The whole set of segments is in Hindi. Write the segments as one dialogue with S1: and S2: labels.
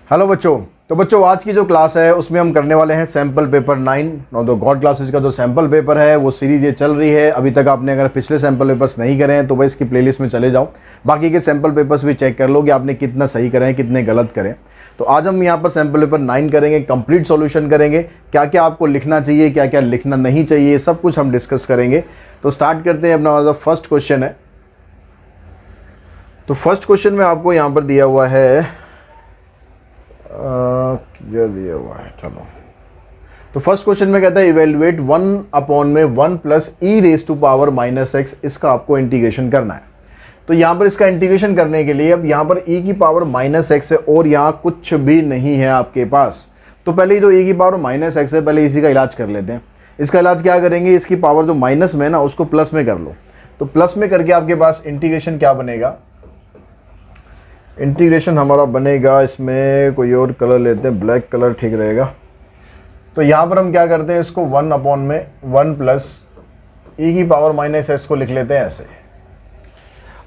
S1: हेलो बच्चों। तो बच्चों आज की जो क्लास है उसमें हम करने वाले हैं सैम्पल पेपर 9 तो गॉड क्लासेस का जो सैम्पल पेपर है वो सीरीज ये चल रही है। अभी तक आपने अगर पिछले सैम्पल पेपर्स नहीं करे हैं तो भाई इसकी प्लेलिस्ट में चले जाओ, बाकी के सैम्पल पेपर्स भी चेक कर लो कि आपने कितना सही करें कितने गलत करें। तो आज हम यहाँ पर सैम्पल पेपर 9 करेंगे, कंप्लीट सॉल्यूशन करेंगे, क्या क्या आपको लिखना चाहिए क्या क्या लिखना नहीं चाहिए सब कुछ हम डिस्कस करेंगे। तो स्टार्ट करते हैं। अपना फर्स्ट क्वेश्चन है, तो फर्स्ट क्वेश्चन में आपको यहाँ पर दिया हुआ है क्या दिया हुआ है, चलो। तो फर्स्ट क्वेश्चन में कहता है evaluate 1/1 plus e raise to power -x, इसका आपको इंटीग्रेशन करना है। तो यहाँ पर इसका इंटीग्रेशन करने के लिए अब यहाँ पर e की पावर -x है और यहाँ कुछ भी नहीं है आपके पास। तो पहले जो e की पावर -x है पहले इसी का इलाज कर लेते हैं। इसका इलाज क्या करेंगे, इसकी पावर जो माइनस में है ना उसको प्लस में कर लो। तो प्लस में करके आपके पास इंटीग्रेशन क्या बनेगा, इंटीग्रेशन हमारा बनेगा, इसमें कोई और कलर लेते हैं, ब्लैक कलर ठीक रहेगा। तो यहाँ पर हम क्या करते हैं, इसको 1/1 प्लस ई की पावर -s को लिख लेते हैं ऐसे।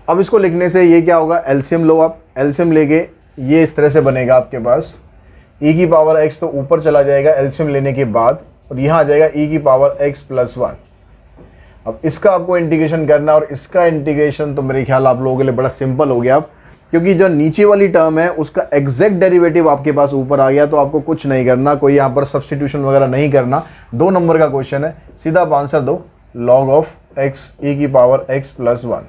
S1: अब इसको लिखने से ये क्या होगा, एलसीएम लो आप, एलसीएम लेके ये इस तरह से बनेगा आपके पास। ई की पावर x तो ऊपर चला जाएगा एलसीएम लेने के बाद, और यहाँ आ जाएगा ई की पावर x + 1। अब इसका आपको इंटीग्रेशन करना, और इसका इंटीग्रेशन तो मेरे ख्याल आप लोगों के लिए बड़ा सिंपल हो गया अब, क्योंकि जो नीचे वाली टर्म है उसका एग्जैक्ट डेरिवेटिव आपके पास ऊपर आ गया। तो आपको कुछ नहीं करना, कोई यहाँ पर सब्स्टिट्यूशन वगैरह नहीं करना। 2 नंबर का क्वेश्चन है, सीधा आप आंसर दो, log ऑफ x e की पावर x + 1।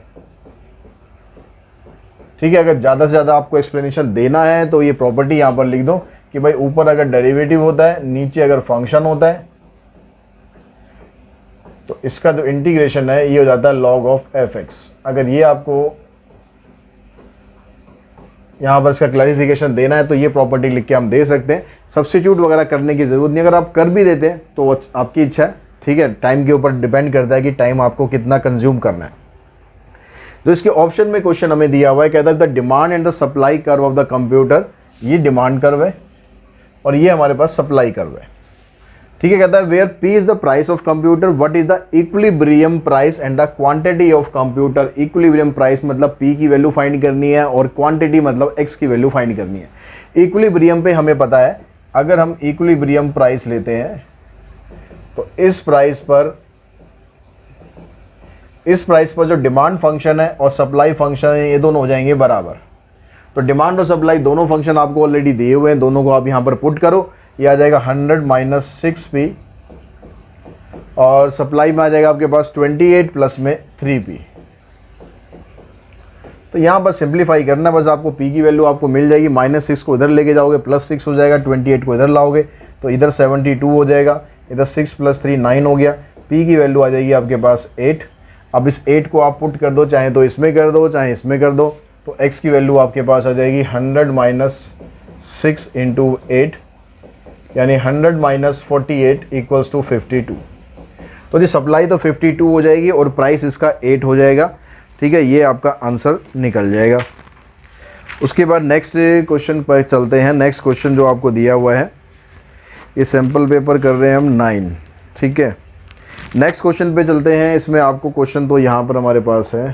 S1: ठीक है, अगर ज़्यादा से ज़्यादा आपको एक्सप्लेनेशन देना है तो ये प्रॉपर्टी यहाँ पर लिख दो कि भाई ऊपर अगर डेरिवेटिव होता है नीचे अगर फंक्शन होता है तो इसका जो इंटीग्रेशन है ये हो जाता है log ऑफ fx। अगर ये आपको यहाँ पर इसका क्लैरिफिकेशन देना है तो ये प्रॉपर्टी लिख के हम दे सकते हैं। सब्स्टिट्यूट वगैरह करने की ज़रूरत नहीं, अगर आप कर भी देते हैं तो आपकी इच्छा है। ठीक है, टाइम के ऊपर डिपेंड करता है कि टाइम आपको कितना कंज्यूम करना है। तो इसके ऑप्शन में क्वेश्चन हमें दिया हुआ है, कहता है the demand and the supply curve of the computer. ये डिमांड कर्व है और ये हमारे पास सप्लाई कर्व है। ठीक है, कहता है where P is the price of computer, what is the equilibrium price and the quantity of computer. Equilibrium price मतलब P की वैल्यू फाइंड करनी है और क्वांटिटी मतलब X की वैल्यू फाइंड करनी है। इक्विलिब्रियम पे हमें पता है, अगर हम इक्विलिब्रियम प्राइस लेते हैं तो इस प्राइस पर जो डिमांड फंक्शन है और सप्लाई फंक्शन है ये दोनों हो जाएंगे बराबर। तो डिमांड और सप्लाई दोनों फंक्शन आपको ऑलरेडी दिए हुए हैं, दोनों को आप यहाँ पर पुट करो। ये आ जाएगा 100 - 6p और सप्लाई में आ जाएगा आपके पास 28 प्लस में 3p। तो यहाँ पर सिंप्लीफाई करना, बस आपको p की वैल्यू आपको मिल जाएगी। -6 को इधर लेके जाओगे +6 हो जाएगा, 28 को इधर लाओगे तो इधर 72 हो जाएगा, इधर 6 + 3 9 हो गया। p की वैल्यू आ जाएगी आपके पास 8। अब इस 8 को आप पुट कर दो, चाहे तो इसमें कर दो चाहे इसमें कर दो, तो x की वैल्यू आपके पास आ जाएगी 100 - 6 × 8 यानी 100 - 48 = 52। तो जी सप्लाई तो 52 हो जाएगी और प्राइस इसका 8 हो जाएगा। ठीक है, ये आपका आंसर निकल जाएगा। उसके बाद नेक्स्ट क्वेश्चन पर चलते हैं। नेक्स्ट क्वेश्चन जो आपको दिया हुआ है, ये सैम्पल पेपर कर रहे हैं हम 9। ठीक है, नेक्स्ट क्वेश्चन पे चलते हैं। इसमें आपको क्वेश्चन तो यहाँ पर हमारे पास है,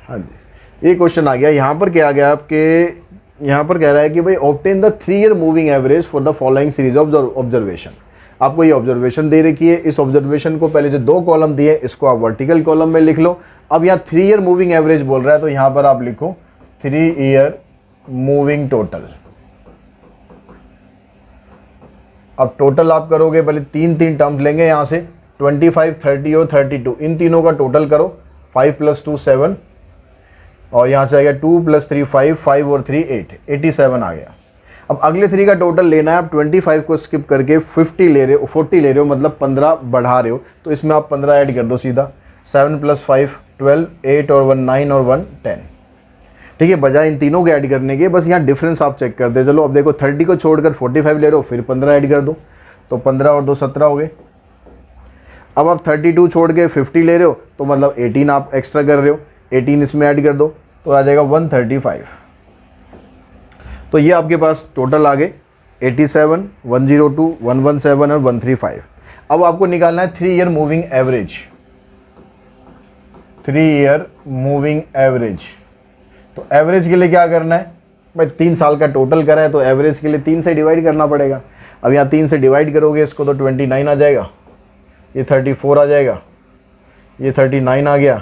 S1: हाँ जी ये क्वेश्चन आ गया। यहाँ पर क्या आ गया आपके, यहाँ पर कह रहा है कि भाई obtain the 3-year moving average for the following series of observation. आपको ये ऑब्जर्वेशन दे रखी है, इस ऑब्जर्वेशन को पहले जो 2 कॉलम दिए इसको आप वर्टिकल कॉलम में लिख लो। अब यहाँ 3-year मूविंग एवरेज बोल रहा है तो यहाँ पर आप लिखो 3-year मूविंग टोटल। अब टोटल आप करोगे, पहले 3 टर्म्स लेंगे यहाँ से 25, 30 और 32, इन तीनों का टोटल करो। 5 + 2 7 और यहाँ से आएगा 2 + 3 5, 5 और 3 8, 87 आ गया। अब अगले 3 का टोटल लेना है। आप 25 को स्किप करके 40 ले रहे हो मतलब 15 बढ़ा रहे हो, तो इसमें आप 15 ऐड कर दो सीधा। 7 + 5 12, 8 और 1 9 और 1 10। ठीक है, बजाय इन तीनों के ऐड करने के बस यहाँ डिफरेंस आप चेक करते चलो। अब देखो 30 को छोड़कर 45 ले रहे हो, फिर 15 ऐड कर दो, तो 15 और 2 17 हो गए। अब आप 32 छोड़ के 50 ले रहे हो तो मतलब 18 आप एक्स्ट्रा कर रहे हो, 18 इसमें ऐड कर दो तो आ जाएगा 135। तो ये आपके पास टोटल आ गए 87, 102, 117 और 135। अब आपको निकालना है 3-year moving average. 3-year moving average, तो एवरेज के लिए क्या करना है, भाई 3 साल का टोटल करा है तो एवरेज के लिए 3 से डिवाइड करना पड़ेगा। अब यहाँ 3 से डिवाइड करोगे इसको तो 29 आ जाएगा, ये 34 आ जाएगा, ये 39 आ गया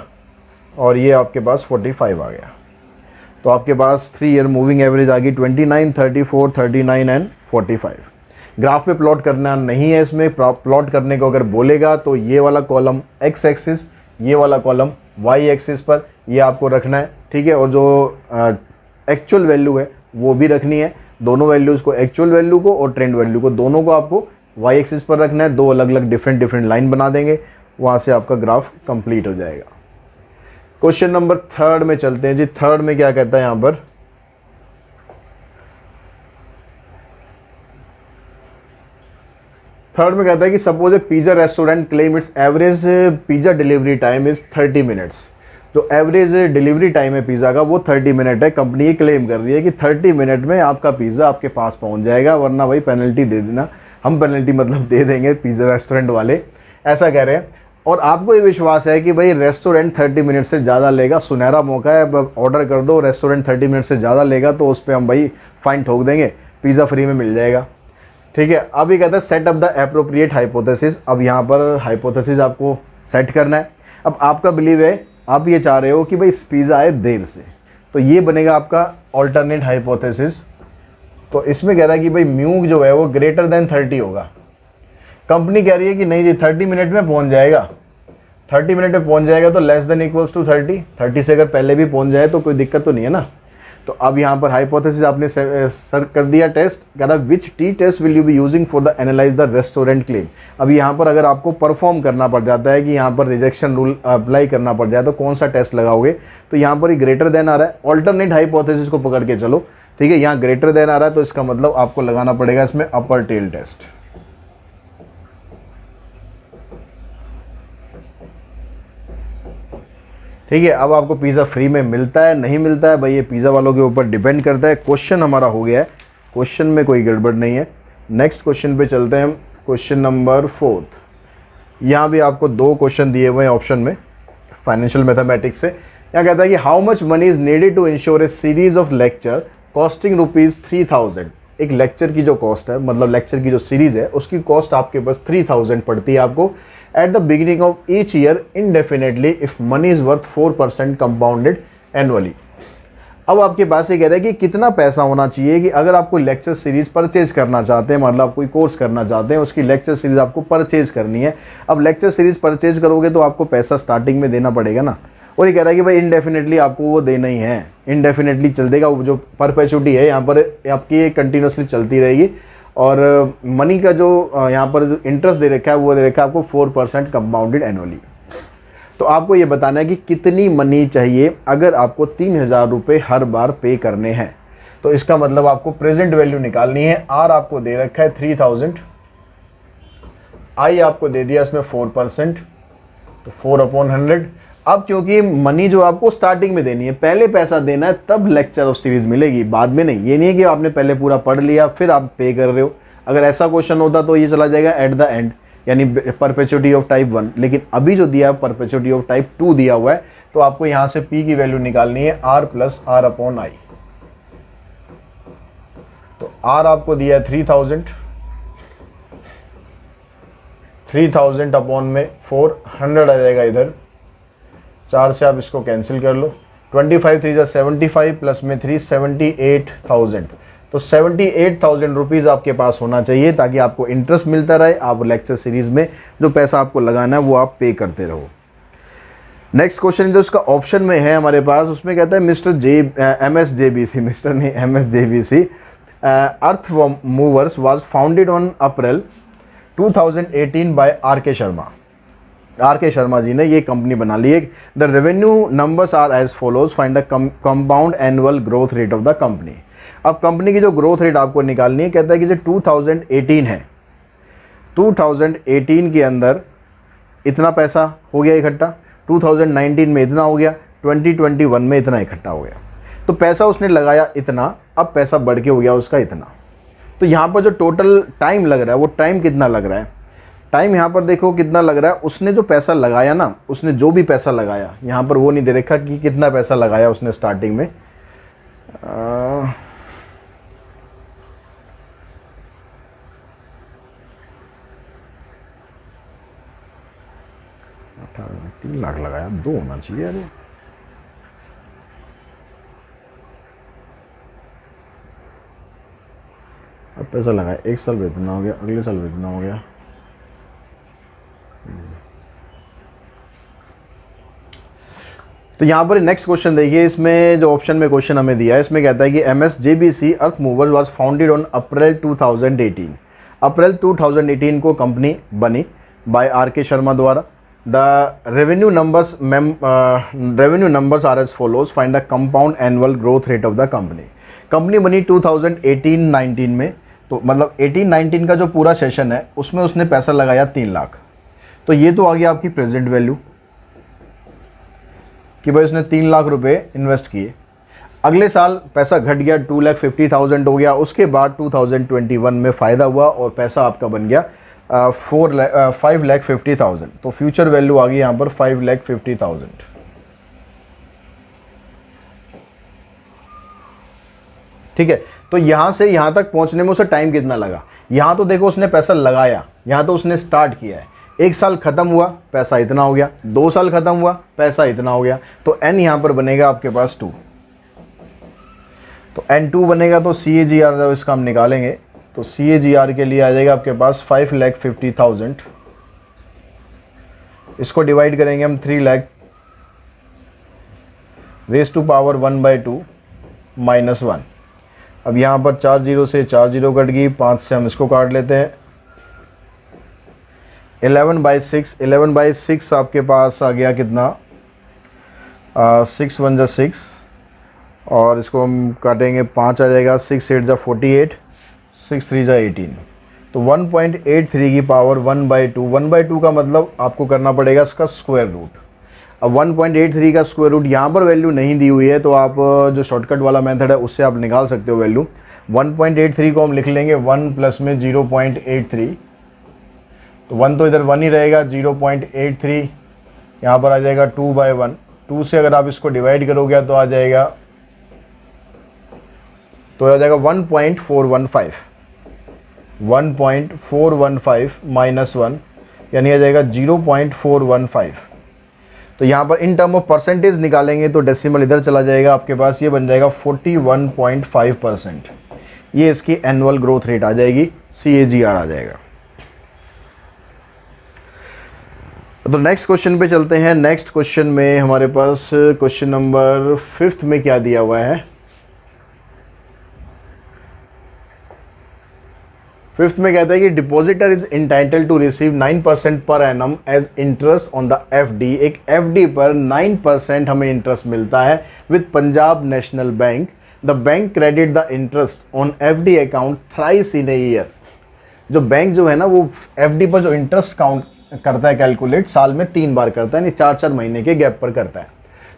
S1: और ये आपके पास 45 आ गया। तो आपके पास 3 ईयर मूविंग एवरेज आ गई 29, 34, 39 एंड 45। ग्राफ पे प्लॉट करना नहीं है, इसमें प्लॉट करने को अगर बोलेगा तो ये वाला कॉलम एक्स एक्सिस, ये वाला कॉलम वाई एक्सिस पर ये आपको रखना है, ठीक है। और जो एक्चुअल वैल्यू है वो भी रखनी है, दोनों वैल्यूज़ को, एक्चुअल वैल्यू को और ट्रेंड वैल्यू को, दोनों को आपको वाई एक्सिस पर रखना है। 2 अलग अलग डिफरेंट लाइन बना देंगे, वहाँ से आपका ग्राफ कंप्लीट हो जाएगा। क्वेश्चन नंबर 3 में चलते हैं जी। 3 में क्या कहता है यहाँ पर, थर्ड में कहता है कि suppose A pizza restaurant claim it's average pizza delivery time is 30 minutes. जो एवरेज डिलीवरी टाइम है पिज़्ज़ा का वो 30 मिनट है। कंपनी ये क्लेम कर रही है कि 30 मिनट में आपका पिज़्ज़ा आपके पास पहुंच जाएगा, वरना भाई पेनल्टी दे देना, हम पेनल्टी मतलब दे देंगे, पिज़्ज़ा रेस्टोरेंट वाले ऐसा कह रहे हैं। और आपको ये विश्वास है कि भाई रेस्टोरेंट 30 मिनट से ज़्यादा लेगा, सुनहरा मौका है, ऑर्डर कर दो, रेस्टोरेंट 30 मिनट से ज़्यादा लेगा तो उस पर हम भाई फाइन ठोक देंगे, पिज़्ज़ा फ्री में मिल जाएगा, ठीक है। अब ये कहता है set up the appropriate hypothesis. अब यहाँ पर हाइपोथेसिस आपको सेट करना है। अब आपका बिलीव है, आप ये चाह रहे हो कि भाई पिज़्ज़ा आए देर से, तो ये बनेगा आपका ऑल्टरनेट हाइपोथेसिस। तो इसमें कह रहा है कि भाई म्यू जो है वो ग्रेटर देन 30 होगा। कंपनी कह रही है कि नहीं जी 30 मिनट में पहुंच जाएगा, 30 मिनट में पहुंच जाएगा तो लेस देन इक्वल्स टू 30 से अगर पहले भी पहुंच जाए तो कोई दिक्कत तो नहीं है ना। तो अब यहाँ पर हाइपोथेसिस आपने सर कर दिया टेस्ट, कह रहा which T test will you be using for the analyse the restaurant claim. अब यहाँ पर अगर आपको परफॉर्म करना पड़ जाता है कि यहाँ पर रिजेक्शन रूल अप्लाई करना पड़ जाए तो कौन सा टेस्ट लगाओगे, तो यहाँ पर ग्रेटर देन आ रहा है, ऑल्टरनेट हाइपोथेसिस को पकड़ के चलो, ठीक है। यहाँ ग्रेटर देन आ रहा है तो इसका मतलब आपको लगाना पड़ेगा इसमें अपर टेल टेस्ट। ठीक है। अब आपको पिज़्ज़ा फ्री में मिलता है नहीं मिलता है, भाई ये पिज़्ज़ा वालों के ऊपर डिपेंड करता है। क्वेश्चन हमारा हो गया है, क्वेश्चन में कोई गड़बड़ नहीं है। नेक्स्ट क्वेश्चन पे चलते हैं हम, क्वेश्चन नंबर 4। यहाँ भी आपको 2 क्वेश्चन दिए हुए हैं ऑप्शन में फाइनेंशियल मैथमेटिक्स से। यहाँ कहता है कि how much money is needed to insure a series of lecture costing ₹3000। एक लेक्चर की जो कॉस्ट है, मतलब लेक्चर की जो सीरीज है उसकी कॉस्ट आपके पास 3000 पड़ती है आपको at the beginning of each year indefinitely if money is worth 4% compounded annually। अब आपके पास ये कह रहा है कि कितना पैसा होना चाहिए कि अगर आप कोई लेक्चर सीरीज परचेज करना चाहते हैं, मतलब आप कोई कोर्स करना चाहते हैं, उसकी लेक्चर सीरीज आपको परचेज करनी है। अब लेक्चर सीरीज परचेज करोगे तो आपको पैसा स्टार्टिंग में देना पड़ेगा ना, और ये कह रहा है कि भाई इनडेफिनेटली आपको वो देना ही है, इनडेफिनेटली चल देगा। वो जो परपेचुटी है यहाँ पर आपकी ये कंटिन्यूसली चलती रहेगी। और मनी का जो यहाँ पर जो इंटरेस्ट दे रखा है वो दे रखा है आपको 4% कंपाउंडेड एनुअली। तो आपको ये बताना है कि कितनी मनी चाहिए अगर आपको 3000 रुपये हर बार पे करने हैं। तो इसका मतलब आपको प्रेजेंट वैल्यू निकालनी है। आर आपको दे रखा है 3000, आई आपको दे दिया इसमें 4%, तो 4/100। अब क्योंकि मनी जो आपको स्टार्टिंग में देनी है, पहले पैसा देना है तब लेक्चर ऑफ सीरीज मिलेगी, बाद में नहीं। ये नहीं है कि आपने पहले पूरा पढ़ लिया फिर आप पे कर रहे हो। अगर ऐसा क्वेश्चन होता तो ये चला जाएगा एट द एंड, यानी परपेचुटी ऑफ टाइप 1। लेकिन अभी जो दिया है परपेचुटी ऑफ टाइप 2 दिया हुआ है, तो आपको यहाँ से पी की वैल्यू निकालनी है R + R/I। तो R आपको दिया है 3000 अपॉन में 400 आ जाएगा इधर, 4 से आप इसको कैंसिल कर लो। 25 3 = 75 प्लस में 3 78,000। तो 78,000 रुपीज़ आपके पास होना चाहिए ताकि आपको इंटरेस्ट मिलता रहे, आप लेक्चर सीरीज में जो पैसा आपको लगाना है वो आप पे करते रहो। नेक्स्ट क्वेश्चन जो उसका ऑप्शन में है हमारे पास, उसमें कहता है MSJBC, मिस्टर नहीं MSJBC earth movers was founded on April 2018 by R.K. Sharma ji ने ये कंपनी बना ली है। The revenue numbers are as follows, find the compound annual growth rate of the company. अब कंपनी की जो ग्रोथ रेट आपको निकालनी है, कहता है कि जो 2018 है, 2018 के अंदर इतना पैसा हो गया इकट्ठा, 2019 में इतना हो गया, 2021 में इतना इकट्ठा हो गया। तो पैसा उसने लगाया इतना, अब पैसा बढ़ के हो गया उसका इतना। तो यहाँ पर जो टोटल टाइम लग रहा है वो टाइम कितना लग रहा है, टाइम यहाँ पर देखो कितना लग रहा है। उसने जो पैसा लगाया ना, उसने जो भी पैसा लगाया, यहाँ पर वो नहीं दे रखा कि कितना पैसा लगाया उसने स्टार्टिंग में। 3 लाख लगाया, 2 होना चाहिए यार। अब पैसा लगाया, 1 साल वेतना हो गया, अगले साल वेतना हो गया। तो यहाँ पर नेक्स्ट क्वेश्चन देखिए, इसमें जो ऑप्शन में क्वेश्चन हमें दिया है इसमें कहता है कि MSJBC earth movers was founded on April 2018। April 2018 को कंपनी बनी बाय RK शर्मा द्वारा। The revenue numbers are as follows, find the compound annual growth rate of the company. Company बनी 2018-19 में, तो मतलब 18-19 का जो पूरा सेशन है उसमें उसने पैसा लगाया 3 लाख। तो ये तो आ गया आपकी प्रेजेंट वैल्यू कि भाई उसने 3 लाख रुपए इन्वेस्ट किए। अगले साल पैसा घट गया, 2,50,000 हो गया। उसके बाद 2021 में फ़ायदा हुआ और पैसा आपका बन गया 5,50,000। तो फ्यूचर वैल्यू आ गई यहाँ पर 5,50,000। ठीक है, तो यहाँ से यहाँ तक पहुँचने में उसे टाइम कितना लगा? यहाँ तो देखो उसने पैसा लगाया, यहाँ तो उसने स्टार्ट किया है। 1 साल खत्म हुआ, पैसा इतना हो गया। 2 साल खत्म हुआ, पैसा इतना हो गया। तो n यहाँ पर बनेगा आपके पास 2। तो n2 बनेगा, तो CAGR जब इसका हम निकालेंगे तो CAGR के लिए आ जाएगा आपके पास 5,50,000। इसको डिवाइड करेंगे हम 3 lakh raise to power 1/2 minus 1। अब यहाँ पर 4 0 से 4 0 कट गई, 5 से हम इसको काट लेते हैं। 11/6, 11/6 आपके पास आ गया कितना? 6 1 जा 6, और इसको हम काटेंगे 5 आ जाएगा। 6 8 जा 48, 6 3 जा 18। तो 1.83 की पावर 1/2। 1/2 का मतलब आपको करना पड़ेगा इसका स्क्वायर रूट। अब 1.83 का स्क्वायर रूट यहाँ पर वैल्यू नहीं दी हुई है, तो आप जो शॉर्टकट वाला मेथड है उससे आप निकाल सकते हो वैल्यू। 1.83 को हम लिख लेंगे 1 प्लस में 0.83, तो 1 तो इधर 1 ही रहेगा। 0.83 यहाँ पर आ जाएगा 2/1। 2 से अगर आप इसको डिवाइड करोगे तो आ जाएगा 1.415। 1.415 माइनस 1 यानी आ जाएगा 0.415। तो यहाँ पर इन टर्म ऑफ परसेंटेज निकालेंगे तो डेसिमल इधर चला जाएगा आपके पास, ये बन जाएगा 41.5%। ये इसकी एनुअल ग्रोथ रेट आ जाएगी, CAGR आ जाएगा। तो नेक्स्ट क्वेश्चन पे चलते हैं। नेक्स्ट क्वेश्चन में हमारे पास क्वेश्चन नंबर 5 में क्या दिया हुआ है? 5th में कहता है कि depositor is entitled to receive 9% per annum as interest on the FD। एक FD पर 9% हमें इंटरेस्ट मिलता है with Punjab national bank. The bank credit the interest on FD account thrice in a year. जो बैंक जो है ना वो FD पर जो इंटरेस्ट काउंट करता है कैलकुलेट, साल में 3 बार करता है, यानी 4-4 महीने के गैप पर करता है।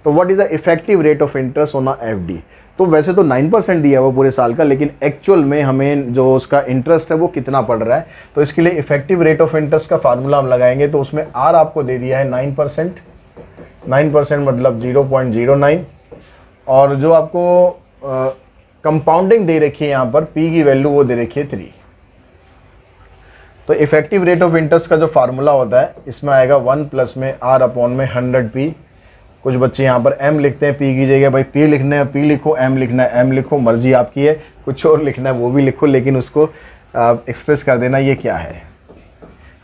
S1: तो what is the effective rate of interest on FD? तो वैसे तो 9% दिया हुआ पूरे साल का, लेकिन एक्चुअल में हमें जो उसका इंटरेस्ट है वो कितना पड़ रहा है, तो इसके लिए इफेक्टिव रेट ऑफ इंटरेस्ट का फार्मूला हम लगाएंगे। तो उसमें R आपको दे दिया है 9%। 9% मतलब 0.09, और जो आपको कंपाउंडिंग दे रखी है यहाँ पर P की वैल्यू वो दे रखी है 3। तो इफेक्टिव रेट ऑफ इंटरेस्ट का जो फार्मूला होता है इसमें आएगा 1 प्लस में R अपॉन में 100p। कुछ बच्चे यहाँ पर M लिखते हैं P की जगह, भाई P लिखना है P लिखो, M लिखना है M लिखो, मर्जी आपकी है। कुछ और लिखना है वो भी लिखो, लेकिन उसको एक्सप्रेस कर देना ये क्या है।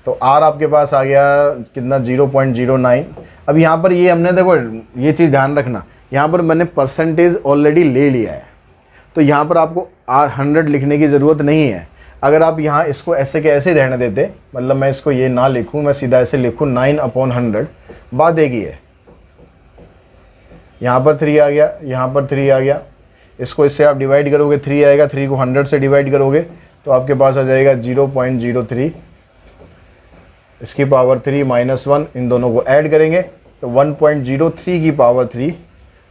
S1: तो R आपके पास आ गया कितना? 0.09। अब यहाँ पर ये हमने देखो ये चीज़ ध्यान रखना, यहाँ पर मैंने परसेंटेज ऑलरेडी ले लिया है, तो यहाँ पर आपको 100 लिखने की ज़रूरत नहीं है। अगर आप यहाँ इसको ऐसे के ऐसे रहने देते, मतलब मैं इसको ये ना लिखूँ, मैं सीधा ऐसे लिखूँ 9/100, बात एक ही है। यहाँ पर 3 आ गया, यहाँ पर 3 आ गया, इसको इससे आप डिवाइड करोगे 3 आएगा, 3 को 100 से डिवाइड करोगे तो आपके पास आ जाएगा 0.03, इसकी पावर 3 माइनस 1, इन दोनों को ऐड करेंगे तो 1.03 की पावर 3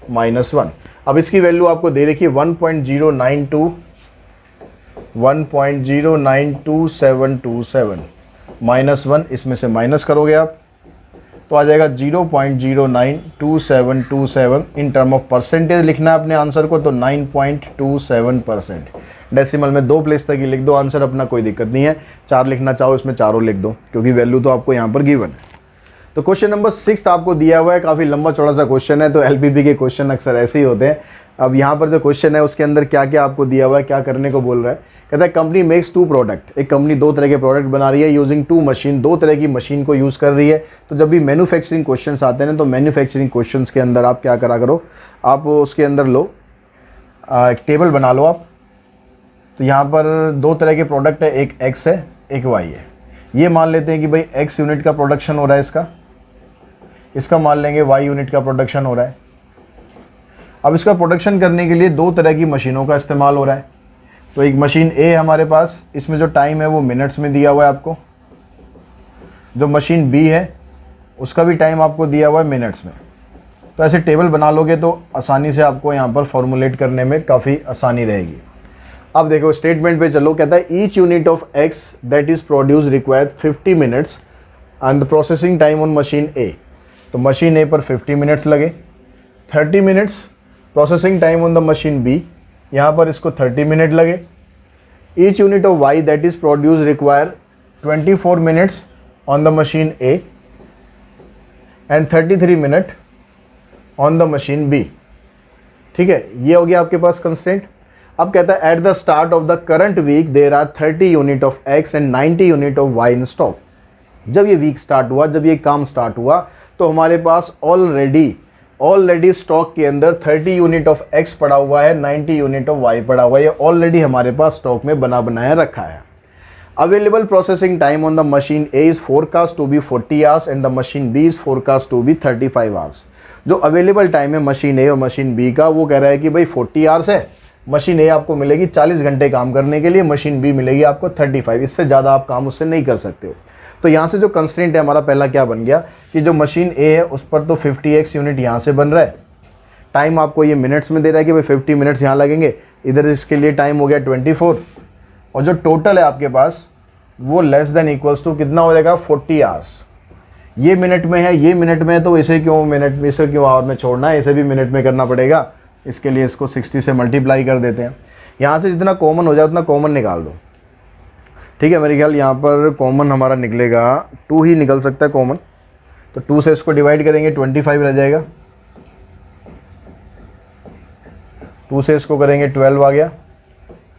S1: माइनस 1। अब इसकी वैल्यू आपको दे रखी है 1.0922727 माइनस 1, इसमें से माइनस करोगे आप तो आ जाएगा 0.092727। इन टर्म ऑफ परसेंटेज लिखना है अपने आंसर को, तो 9.27%। डेसिमल में 2 प्लेस तक ही लिख दो आंसर अपना, कोई दिक्कत नहीं है। 4 लिखना चाहो इसमें चारों लिख दो, क्योंकि वैल्यू तो आपको यहाँ पर गिवन है। तो क्वेश्चन नंबर 6 आपको दिया हुआ है, काफ़ी लंबा चौड़ा सा क्वेश्चन है, तो एलपीपी के क्वेश्चन अक्सर ऐसे ही होते हैं। अब यहाँ पर जो क्वेश्चन है उसके अंदर क्या क्या आपको दिया हुआ है, क्या करने को बोल रहा है। कहता है कंपनी मेक्स 2 प्रोडक्ट, एक कंपनी 2 तरह के प्रोडक्ट बना रही है यूजिंग 2 मशीन, 2 तरह की मशीन को यूज़ कर रही है। तो जब भी मैन्युफैक्चरिंग क्वेश्चंस आते हैं तो मैन्युफैक्चरिंग क्वेश्चंस के अंदर आप क्या करा करो, आप उसके अंदर लो एक टेबल बना लो आप। तो यहाँ पर 2 तरह के प्रोडक्ट है, एक एक्स है एक वाई है। ये मान लेते हैं कि भाई एक्स यूनिट का प्रोडक्शन हो रहा है, इसका मान लेंगे वाई यूनिट का प्रोडक्शन हो रहा है। अब इसका प्रोडक्शन करने के लिए 2 तरह की मशीनों का इस्तेमाल हो रहा है। तो एक मशीन ए हमारे पास, इसमें जो टाइम है वो मिनट्स में दिया हुआ है आपको। जो मशीन बी है उसका भी टाइम आपको दिया हुआ है मिनट्स में। तो ऐसे टेबल बना लोगे तो आसानी से आपको यहाँ पर फॉर्मुलेट करने में काफ़ी आसानी रहेगी। अब देखो स्टेटमेंट पे चलो, कहता है each unit of X that is produce required 50 minutes and the processing time on machine A. तो मशीन ए पर 50 मिनट्स लगे, 30 minutes processing time on the machine B, यहाँ पर इसको 30 मिनट लगे। Each unit of Y that is produce require 24 minutes on the machine A and 33 minute on the machine B. ठीक है, ये हो गया आपके पास कंस्ट्रेंट। अब कहता है at the start of the current week there are 30 unit of x and 90 unit of y in stock. जब ये वीक स्टार्ट हुआ, जब ये काम स्टार्ट हुआ, तो हमारे पास ऑलरेडी स्टॉक के अंदर 30 यूनिट ऑफ एक्स पड़ा हुआ है, 90 यूनिट ऑफ वाई पड़ा हुआ है। ये ऑलरेडी हमारे पास स्टॉक में बना बनाया रखा है। Available processing time on the machine A is forecast to be 40 hours and the machine B is forecast to be 35 hours. जो अवेलेबल टाइम है मशीन ए और मशीन बी का, वो कह रहा है कि भाई 40 आवर्स है। मशीन ए आपको मिलेगी 40 घंटे काम करने के लिए, मशीन बी मिलेगी आपको 35, इससे ज़्यादा आप काम उससे नहीं कर सकते हो। तो यहाँ से जो कंस्ट्रेंट है हमारा पहला क्या बन गया कि जो मशीन ए है उस पर तो 50x यूनिट यहाँ से बन रहा है, टाइम आपको ये मिनट्स में दे रहा है कि भाई 50 मिनट्स यहाँ लगेंगे, इधर इसके लिए टाइम हो गया 24, और जो टोटल है आपके पास वो लेस देन इक्वल्स टू कितना हो जाएगा 40 आवर्स। ये मिनट में है, ये मिनट में है, तो इसे क्यों मिनट में, इसे क्यों आवर में छोड़ना है, इसे भी मिनट में करना पड़ेगा। इसके लिए इसको 60 से मल्टीप्लाई कर देते हैं। यहाँ से जितना कॉमन हो जाए उतना कॉमन निकाल दो। ठीक है, मेरे ख्याल यहाँ पर कॉमन हमारा निकलेगा 2 ही निकल सकता है कॉमन। तो 2 से इसको डिवाइड करेंगे 25 रह जाएगा, 2 से इसको करेंगे 12 आ गया,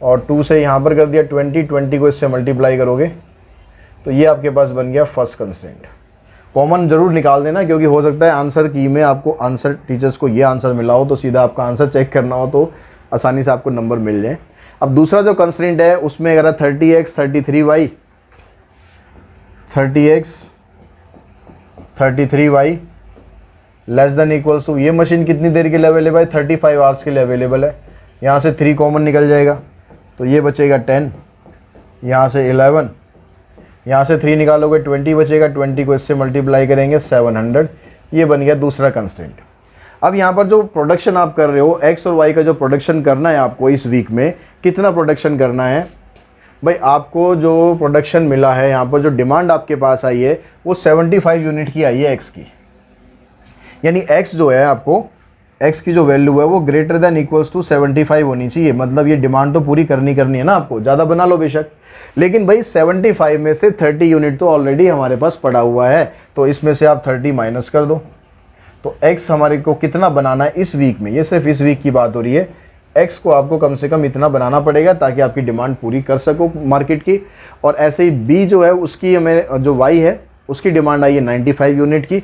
S1: और 2 से यहाँ पर कर दिया 20 को इससे मल्टीप्लाई करोगे तो ये आपके पास बन गया फर्स्ट कंस्ट्रेंट। कॉमन जरूर निकाल देना, क्योंकि हो सकता है आंसर की में आपको आंसर टीचर्स को ये आंसर मिला हो तो सीधा आपका आंसर चेक करना हो तो आसानी से आपको नंबर मिल जाए। अब दूसरा जो कंस्ट्रेंट है उसमें अगर 30x 33y 30x 33y less than equals to, ये मशीन कितनी देर के लिए अवेलेबल है, 35 आवर्स के लिए अवेलेबल है। यहाँ से 3 कॉमन निकल जाएगा तो ये बचेगा 10, यहाँ से 11, यहाँ से 3 निकालोगे 20 बचेगा, 20 को इससे मल्टीप्लाई करेंगे 700। ये बन गया दूसरा कंस्ट्रेंट। अब यहाँ पर जो प्रोडक्शन आप कर रहे हो एक्स और वाई का जो प्रोडक्शन करना है आपको इस वीक में, कितना प्रोडक्शन करना है भाई, आपको जो प्रोडक्शन मिला है यहाँ पर जो डिमांड आपके पास आई है वो 75 यूनिट की आई है एक्स की। यानी एक्स जो है आपको, एक्स की जो वैल्यू है वो ग्रेटर देन इक्वल्स टू 75 होनी चाहिए। मतलब ये डिमांड तो पूरी करनी है ना आपको, ज़्यादा बना लो बेशक, लेकिन भाई 75 में से 30 यूनिट तो ऑलरेडी हमारे पास पड़ा हुआ है, तो इसमें से आप 30 माइनस कर दो। तो x हमारे को कितना बनाना है इस वीक में, ये सिर्फ इस वीक की बात हो रही है, x को आपको कम से कम इतना बनाना पड़ेगा ताकि आपकी डिमांड पूरी कर सको मार्केट की। और ऐसे ही b जो है उसकी हमें, जो y है उसकी डिमांड आई है 95 यूनिट की,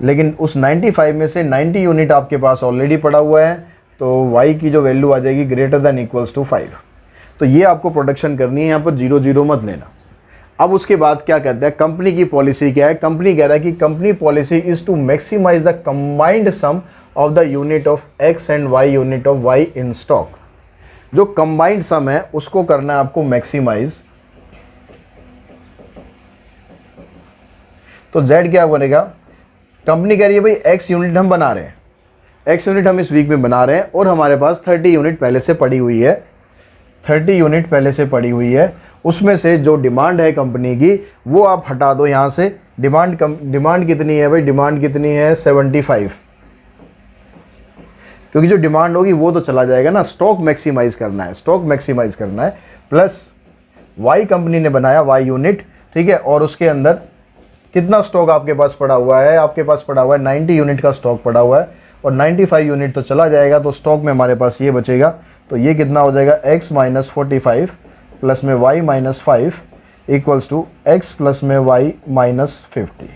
S1: लेकिन उस 95 में से 90 यूनिट आपके पास ऑलरेडी पड़ा हुआ है, तो y की जो वैल्यू आ जाएगी ग्रेटर देन इक्वल्स टू 5। तो ये आपको प्रोडक्शन करनी है, यहाँ पर 0 मत लेना। अब उसके बाद क्या कहता है, कंपनी की पॉलिसी क्या है, कंपनी कह रहा है कि company policy is to maximise the combined sum of the unit of x and y unit of y in stock. जो कंबाइंड सम है उसको करना है आपको मैक्सिमाइज। तो z क्या बनेगा, कंपनी कह रही है भाई एक्स यूनिट हम बना रहे हैं, एक्स यूनिट हम इस वीक में बना रहे हैं और हमारे पास 30 यूनिट पहले से पड़ी हुई है, 30 यूनिट पहले से पड़ी हुई है। उसमें से जो डिमांड है कंपनी की वो आप हटा दो यहाँ से। डिमांड कितनी है भाई, डिमांड कितनी है 75, क्योंकि जो डिमांड होगी वो तो चला जाएगा ना, स्टॉक मैक्सिमाइज करना है, स्टॉक मैक्सिमाइज करना है। प्लस वाई कंपनी ने बनाया वाई यूनिट, ठीक है, और उसके अंदर कितना स्टॉक आपके पास पड़ा हुआ है, आपके पास पड़ा हुआ है 90 यूनिट का स्टॉक पड़ा हुआ है और 95 यूनिट तो चला जाएगा, तो स्टॉक में हमारे पास ये बचेगा। तो ये कितना हो जाएगा, x माइनस 45 प्लस में y minus 5 equals to x plus में y माइनस 50।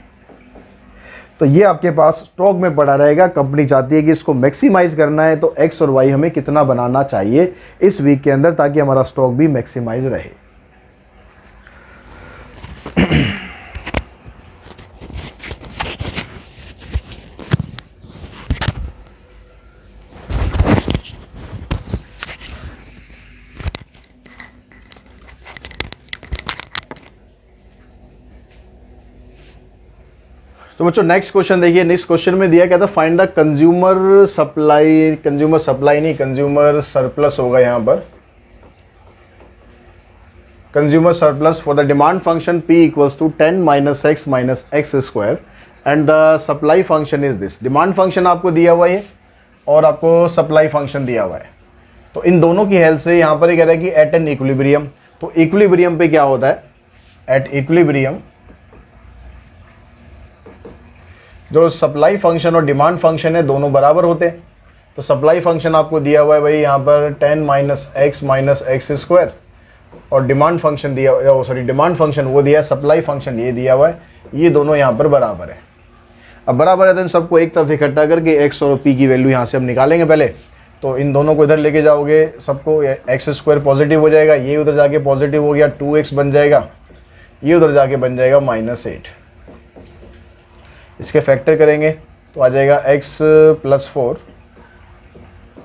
S1: तो ये आपके पास स्टॉक में पड़ा रहेगा। कंपनी चाहती है कि इसको मैक्सिमाइज करना है, तो x और y हमें कितना बनाना चाहिए इस वीक के अंदर, ताकि हमारा स्टॉक भी मैक्सिमाइज रहे। तो बच्चों नेक्स्ट क्वेश्चन देखिए। नेक्स्ट क्वेश्चन में दिया क्या था, फाइंड द कंज्यूमर सप्लाई नहीं, कंज्यूमर सरप्लस होगा यहाँ पर, consumer surplus for the demand function p equals to 10 minus x square and the supply function is this. Demand function आपको दिया हुआ है और आपको सप्लाई फंक्शन दिया हुआ है। तो इन दोनों की हेल्प से यहाँ पर ये कह रहा है कि एट एन इक्विलिब्रियम, तो इक्विलिब्रियम पे क्या होता है, एट इक्विलिब्रियम जो सप्लाई फंक्शन और डिमांड फंक्शन है दोनों बराबर होते हैं। तो सप्लाई फंक्शन आपको दिया हुआ है भाई यहाँ पर 10 माइनस एक्स स्क्वायर और डिमांड फंक्शन डिमांड फंक्शन वो दिया है, सप्लाई फंक्शन ये दिया हुआ है, ये दोनों यहाँ पर बराबर है। अब बराबर है तो इन सबको एक तरफ इकट्ठा करके x और p की वैल्यू यहाँ से हम निकालेंगे पहले। तो इन दोनों को इधर लेके जाओगे, सबको एक्स स्क्वायर पॉजिटिव हो जाएगा, ये उधर जाके पॉजिटिव हो गया, 2x बन जाएगा, ये उधर जाके बन जाएगा -8। इसके फैक्टर करेंगे तो आ जाएगा x plus 4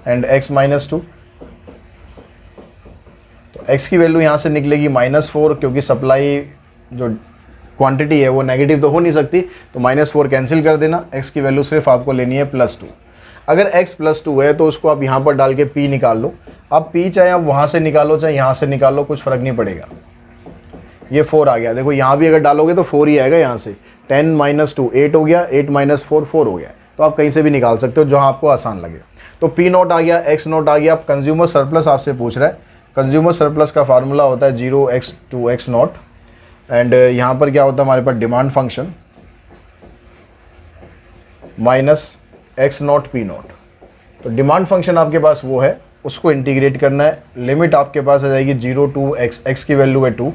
S1: and x minus 2। तो x की वैल्यू यहाँ से निकलेगी -4, क्योंकि सप्लाई जो क्वांटिटी है वो नेगेटिव तो हो नहीं सकती, तो -4 कैंसिल कर देना। x की वैल्यू सिर्फ आपको लेनी है +2। अगर x +2 है तो उसको आप यहाँ पर डाल के p निकाल लो। अब p चाहे आप वहाँ से निकालो चाहे यहाँ से निकालो, कुछ फ़र्क नहीं पड़ेगा। ये 4 आ गया, देखो यहाँ भी अगर डालोगे तो 4 ही आएगा यहाँ से। 10 माइनस 2 8 हो गया, 8 माइनस 4 4 हो गया। तो आप कहीं से भी निकाल सकते हो जहाँ आपको आसान लगे। तो P नोट आ गया, X नोट आ गया। अब कंज्यूमर सरप्लस आपसे पूछ रहा है, कंज्यूमर सरप्लस का फार्मूला होता है 0x to x note and यहाँ पर क्या होता है हमारे पास demand function minus x naught P naught. तो डिमांड फंक्शन आपके पास वो है, उसको इंटीग्रेट करना है। लिमिट आपके पास आ जाएगी 0 to x की वैल्यू है 2,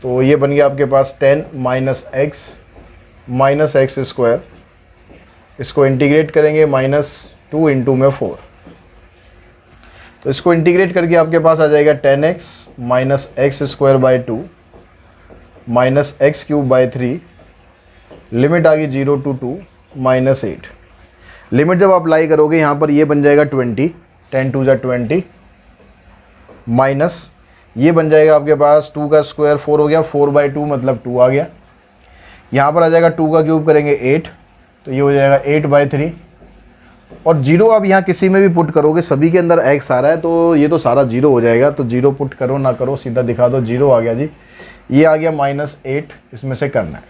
S1: तो ये बन गया आपके पास 10 माइनस एक्स स्क्वायर, इसको इंटीग्रेट करेंगे -2 इंटू में 4। तो इसको इंटीग्रेट करके आपके पास आ जाएगा 10x minus x square by 2 minus x cube by 3। Limit आ गई 0 to 2 -8। लिमिट जब आप अप्लाई करोगे यहाँ पर ये बन जाएगा 20, 10 2 20 माइनस ये बन जाएगा आपके पास 2 का स्क्वायर 4 हो गया, 4/2 मतलब 2 आ गया। यहाँ पर आ जाएगा 2 का क्यूब करेंगे 8, तो ये हो जाएगा 8/3 और 0 आप यहाँ किसी में भी पुट करोगे, सभी के अंदर x आ रहा है तो ये तो सारा 0 हो जाएगा। तो 0 पुट करो ना करो सीधा दिखा दो, 0 आ गया जी। ये आ गया -8, इसमें से करना है।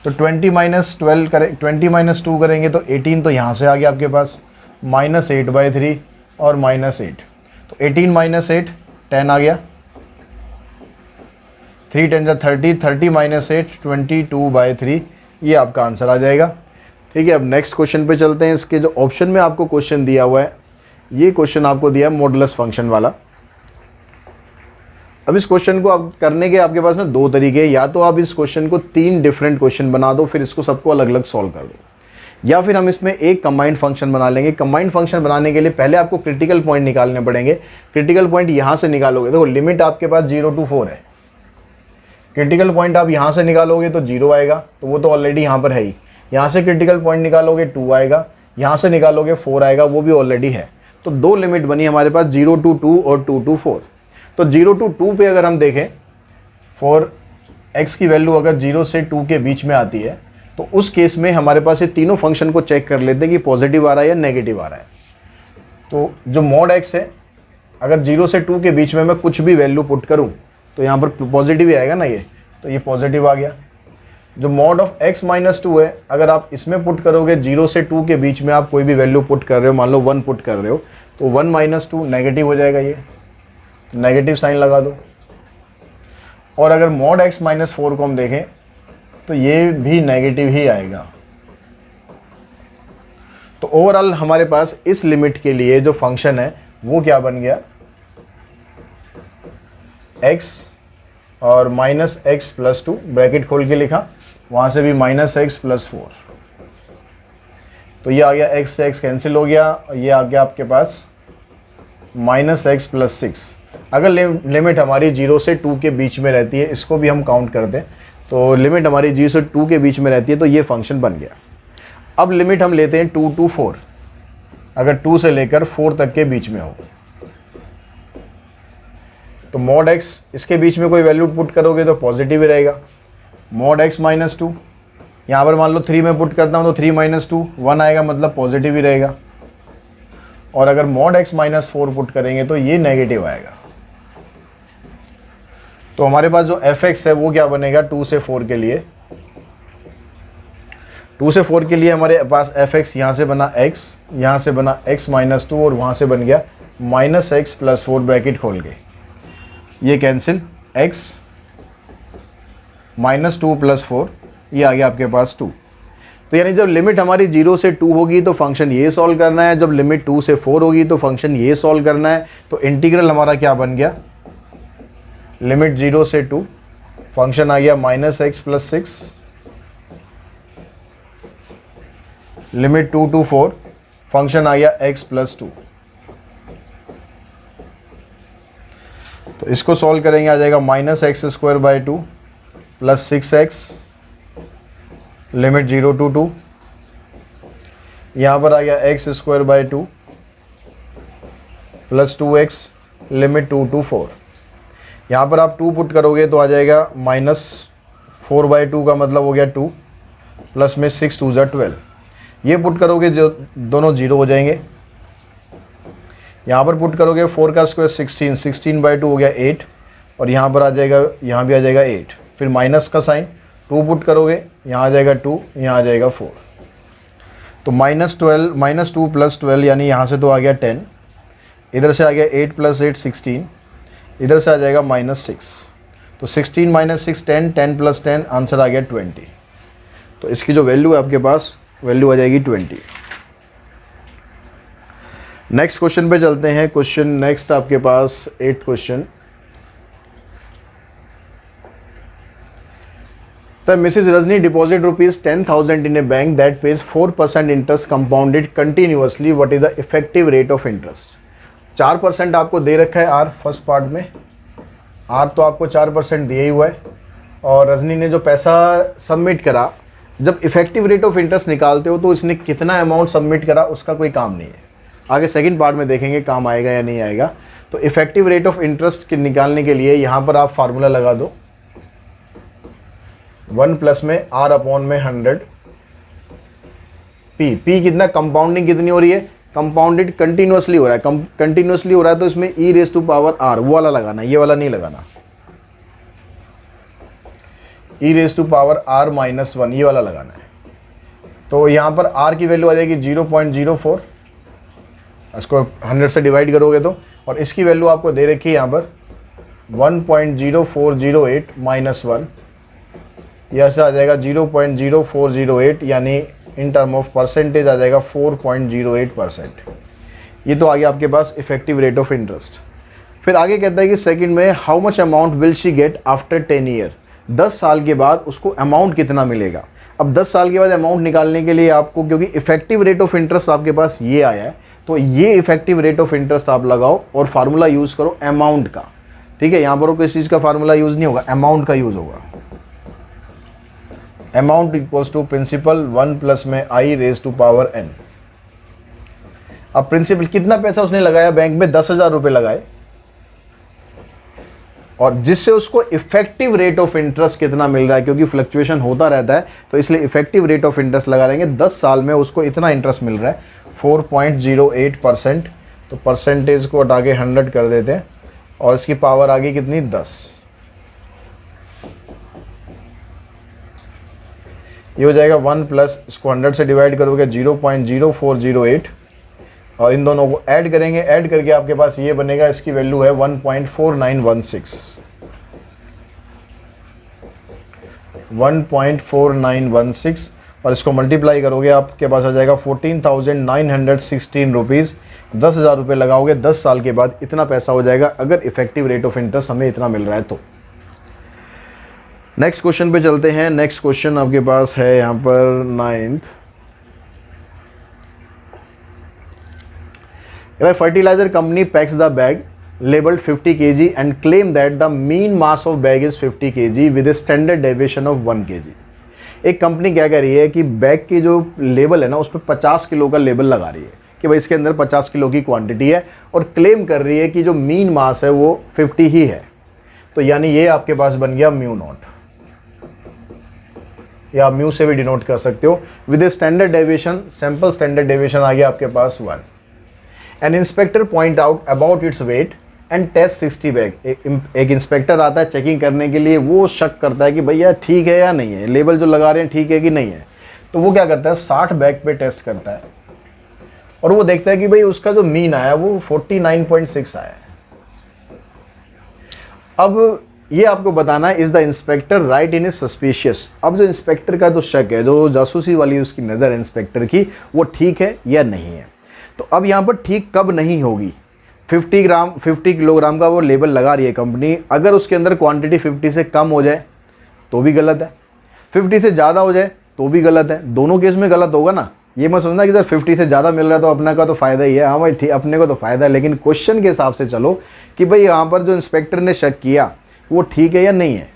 S1: तो 20 माइनस 12 करें, 20 माइनस 2 करेंगे तो 18, तो यहाँ से आ गया आपके पास -8/3 और -8। तो 18 माइनस 8 10 आ गया, 3 10 30, 30 माइनस 8 22/3, ये आपका आंसर आ जाएगा। ठीक है, अब नेक्स्ट क्वेश्चन पे चलते हैं। इसके जो ऑप्शन में आपको क्वेश्चन दिया हुआ है, ये क्वेश्चन आपको दिया है मॉडुलस फंक्शन वाला। अब इस क्वेश्चन को आप करने के आपके पास ना 2 तरीके हैं, या तो आप इस क्वेश्चन को 3 डिफरेंट क्वेश्चन बना दो, फिर इसको सबको अलग अलग सॉल्व कर दो, या फिर हम इसमें एक कंबाइंड फंक्शन बना लेंगे। कंबाइंड फंक्शन बनाने के लिए पहले आपको क्रिटिकल पॉइंट निकालने पड़ेंगे। क्रिटिकल पॉइंट यहाँ से निकालोगे, देखो लिमिट आपके पास 0 to 4 है, क्रिटिकल पॉइंट आप यहाँ से निकालोगे तो 0 आएगा, तो वो तो ऑलरेडी यहाँ पर है ही। यहाँ से क्रिटिकल पॉइंट निकालोगे 2 आएगा, यहाँ से निकालोगे 4 आएगा, वो भी ऑलरेडी है। तो 2 लिमिट बनी हमारे पास 0 to 2 और 2 to 4। तो 0 to 2 पे अगर हम देखें, फॉर x की वैल्यू अगर 0 से 2 के बीच में आती है, तो उस केस में हमारे पास ये तीनों फंक्शन को चेक कर लेते हैं कि पॉजिटिव आ रहा है या नेगेटिव आ रहा है। तो जो मॉड x है, अगर 0 से 2 के बीच में मैं कुछ भी वैल्यू पुट करूं तो यहाँ पर पॉजिटिव ही आएगा ना, ये तो ये पॉजिटिव आ गया। जो मॉड ऑफ x माइनस 2 है, अगर आप इसमें पुट करोगे 0 से 2 के बीच में आप कोई भी वैल्यू पुट कर रहे हो, मान लो 1 पुट कर रहे हो, तो 1 माइनस 2 नेगेटिव हो जाएगा, ये नेगेटिव साइन लगा दो। और अगर मॉड x माइनस 4 को हम देखें तो ये भी नेगेटिव ही आएगा। तो ओवरऑल हमारे पास इस लिमिट के लिए जो फंक्शन है वो क्या बन गया, x और माइनस एक्स प्लस 2, ब्रैकेट खोल के लिखा, वहाँ से भी माइनस एक्स प्लस 4, तो ये आ गया x से x कैंसिल हो गया, ये आ गया आपके पास माइनस एक्स प्लस 6। अगर लिमिट हमारी 0 से 2 के बीच में रहती है, इसको भी हम काउंट कर दें, तो लिमिट हमारी 0 से 2 के बीच में रहती है, तो ये फंक्शन बन गया। अब लिमिट हम लेते हैं 2 to 4, अगर 2 से लेकर 4 तक के बीच में हो, तो मॉड x इसके बीच में कोई वैल्यू पुट करोगे तो पॉजिटिव ही रहेगा। मॉड x माइनस 2, यहाँ पर मान लो 3 में पुट करता हूँ तो 3 माइनस 2 1 आएगा, मतलब पॉजिटिव ही रहेगा। और अगर मॉड x माइनस 4 पुट करेंगे तो ये नेगेटिव आएगा। तो हमारे पास जो fx है वो क्या बनेगा 2 से 4 के लिए, 2 से 4 के लिए हमारे पास fx यहाँ से बना x, यहाँ से बना x माइनस 2 और वहाँ से बन गया माइनस एक्स प्लस 4, ब्रैकेट खोल के ये कैंसिल, x माइनस 2 प्लस 4, ये आ गया आपके पास 2। तो यानी जब लिमिट हमारी 0 से 2 होगी तो फंक्शन ये सॉल्व करना है, जब लिमिट 2 से 4 होगी तो फंक्शन ये सॉल्व करना है। तो इंटीग्रल हमारा क्या बन गया, लिमिट 0 से 2, फंक्शन आ गया minus x plus 6, limit 2 to 4, function आ गया x प्लस 2। तो इसको सॉल्व करेंगे, आ जाएगा minus x square by 2 plus 6x, limit 0 to 2, यहाँ पर आ गया x square by 2 plus 2x, limit 2 to 4। यहाँ पर आप 2 पुट करोगे तो आ जाएगा माइनस 4/2 का मतलब हो गया 2, प्लस में 6 2 ज़ा 12, ये पुट करोगे जो दोनों 0 हो जाएंगे। यहाँ पर पुट करोगे 4 का स्क्वायर 16, 16/2 हो गया 8, और यहाँ पर आ जाएगा, यहाँ भी आ जाएगा 8, फिर माइनस का साइन, 2 पुट करोगे, यहाँ आ जाएगा 2, यहाँ आ जाएगा 4, तो माइनस 2 प्लस 12 यानी यहाँ से तो आ गया 10, इधर से आ गया 8 प्लस 8 16, इधर से आ जाएगा माइनस 6, तो 16 माइनस 6 10, 10 प्लस 10, आंसर आ गया 20। तो इसकी जो वैल्यू है आपके पास, वैल्यू आ जाएगी 20। नेक्स्ट क्वेश्चन पे चलते हैं। क्वेश्चन नेक्स्ट आपके पास 8th question. The Mrs. Rajni deposit rupees 10,000 in a bank that pays 4% interest compounded continuously. What is the effective rate of interest? 4% आपको दे रखा है आर फर्स्ट पार्ट में, आर तो आपको 4% दिया ही हुआ है, और रजनी ने जो पैसा सबमिट करा, जब इफेक्टिव रेट ऑफ इंटरेस्ट निकालते हो तो इसने कितना अमाउंट सबमिट करा उसका कोई काम नहीं है। आगे सेकंड पार्ट में देखेंगे काम आएगा या नहीं आएगा। तो इफेक्टिव रेट ऑफ इंटरेस्ट के निकालने के लिए यहाँ पर आप फार्मूला लगा दो, 1 प्लस में आर अपॉन में 100 पी, पी कितना, कंपाउंडिंग कितनी हो रही है, कंपाउंडेड कंटिन्यूअसली हो रहा है, कंटिन्यूअसली हो रहा है, तो इसमें e raise to power r वो वाला लगाना, ये वाला नहीं लगाना, e raise to power r minus 1 ये वाला लगाना है। तो यहाँ पर आर की वैल्यू आ जाएगी 0.04, इसको 100 से डिवाइड करोगे तो, और इसकी वैल्यू आपको दे रखी है यहाँ पर 1.0408 माइनस 1, यह से आ जाएगा 0.0408, यानी इन टर्म ऑफ परसेंटेज आ जाएगा 4.08%। ये तो आ गया आपके पास इफेक्टिव रेट ऑफ इंटरेस्ट। फिर आगे कहता है कि सेकंड में how much amount will she get after 10 year, 10 साल के बाद उसको अमाउंट कितना मिलेगा। अब 10 साल के बाद अमाउंट निकालने के लिए आपको, क्योंकि इफेक्टिव रेट ऑफ इंटरेस्ट आपके पास ये आया है, तो ये इफेक्टिव रेट ऑफ इंटरेस्ट आप लगाओ और फार्मूला यूज़ करो अमाउंट का, ठीक है। यहाँ पर किसी चीज़ का फार्मूला यूज़ नहीं होगा, अमाउंट का यूज़ होगा। Amount equals to principal 1 plus में I raise to power n। अब प्रिंसिपल कितना पैसा उसने लगाया बैंक में, 10,000 रुपये लगाए, और जिससे उसको इफेक्टिव रेट ऑफ इंटरेस्ट कितना मिल रहा है, क्योंकि फ्लक्चुएशन होता रहता है, तो इसलिए इफेक्टिव रेट ऑफ इंटरेस्ट लगा देंगे। 10 साल में उसको इतना इंटरेस्ट मिल रहा है 4.08%, तो परसेंटेज को हटा के 100 कर देते हैं, और इसकी पावर आ गई कितनी, 10। ये हो जाएगा 1 प्लस, इसको 100 से डिवाइड करोगे 0.0408, और इन दोनों को ऐड करेंगे, ऐड करके आपके पास ये बनेगा, इसकी वैल्यू है 1.4916। 1.4916 और इसको मल्टीप्लाई करोगे आपके पास आ जाएगा 14,916 रुपीज़। 10,000 रुपये लगाओगे 10 साल के बाद इतना पैसा हो जाएगा, अगर इफेक्टिव रेट ऑफ इंटरेस्ट हमें इतना मिल रहा है तो। नेक्स्ट क्वेश्चन पे चलते हैं। नेक्स्ट क्वेश्चन आपके पास है यहाँ पर 9th। Fertiliser company packs the bag labeled 50 kg and claim that the mean mass of bag is 50 kg with a standard deviation of 1 kg। एक कंपनी क्या कर रही है कि बैग की जो लेबल है ना उस पर 50 किलो का लेबल लगा रही है कि भाई इसके अंदर 50 किलो की क्वांटिटी है और क्लेम कर रही है कि जो मीन मास है वो 50 ही है। तो यानी ये आपके पास बन गया म्यू नॉट, या आप म्यू से भी डिनोट कर सकते हो। With a standard deviation, sample standard deviation आ गया आपके पास 1। An inspector point out about its weight and test 60 bag. एक इंस्पेक्टर आता है चेकिंग करने के लिए, वो शक करता है कि भैया ठीक है या नहीं है, लेबल जो लगा रहे हैं ठीक है कि नहीं है। तो वो क्या करता है 60 बैग पे टेस्ट करता है और वो देखता है कि भाई उसका जो मीन आया वो 49.6 आया है। अब ये आपको बताना है, is the inspector right in is suspicious. अब जो इंस्पेक्टर का जो शक है, जो जासूसी वाली उसकी नज़र है इंस्पेक्टर की, वो ठीक है या नहीं है। तो अब यहाँ पर ठीक कब नहीं होगी। 50 किलोग्राम का वो लेबल लगा रही है कंपनी, अगर उसके अंदर क्वांटिटी 50 से कम हो जाए तो भी गलत है, 50 से ज़्यादा हो जाए तो भी गलत है। दोनों केस में गलत होगा ना। ये मत समझना कि सर 50 से ज़्यादा मिल रहा है तो अपना का तो फ़ायदा ही है। हाँ भाई ठीक, अपने को तो फ़ायदा है, लेकिन क्वेश्चन के हिसाब से चलो कि भाई यहाँ पर जो इंस्पेक्टर ने शक किया वो ठीक है या नहीं है।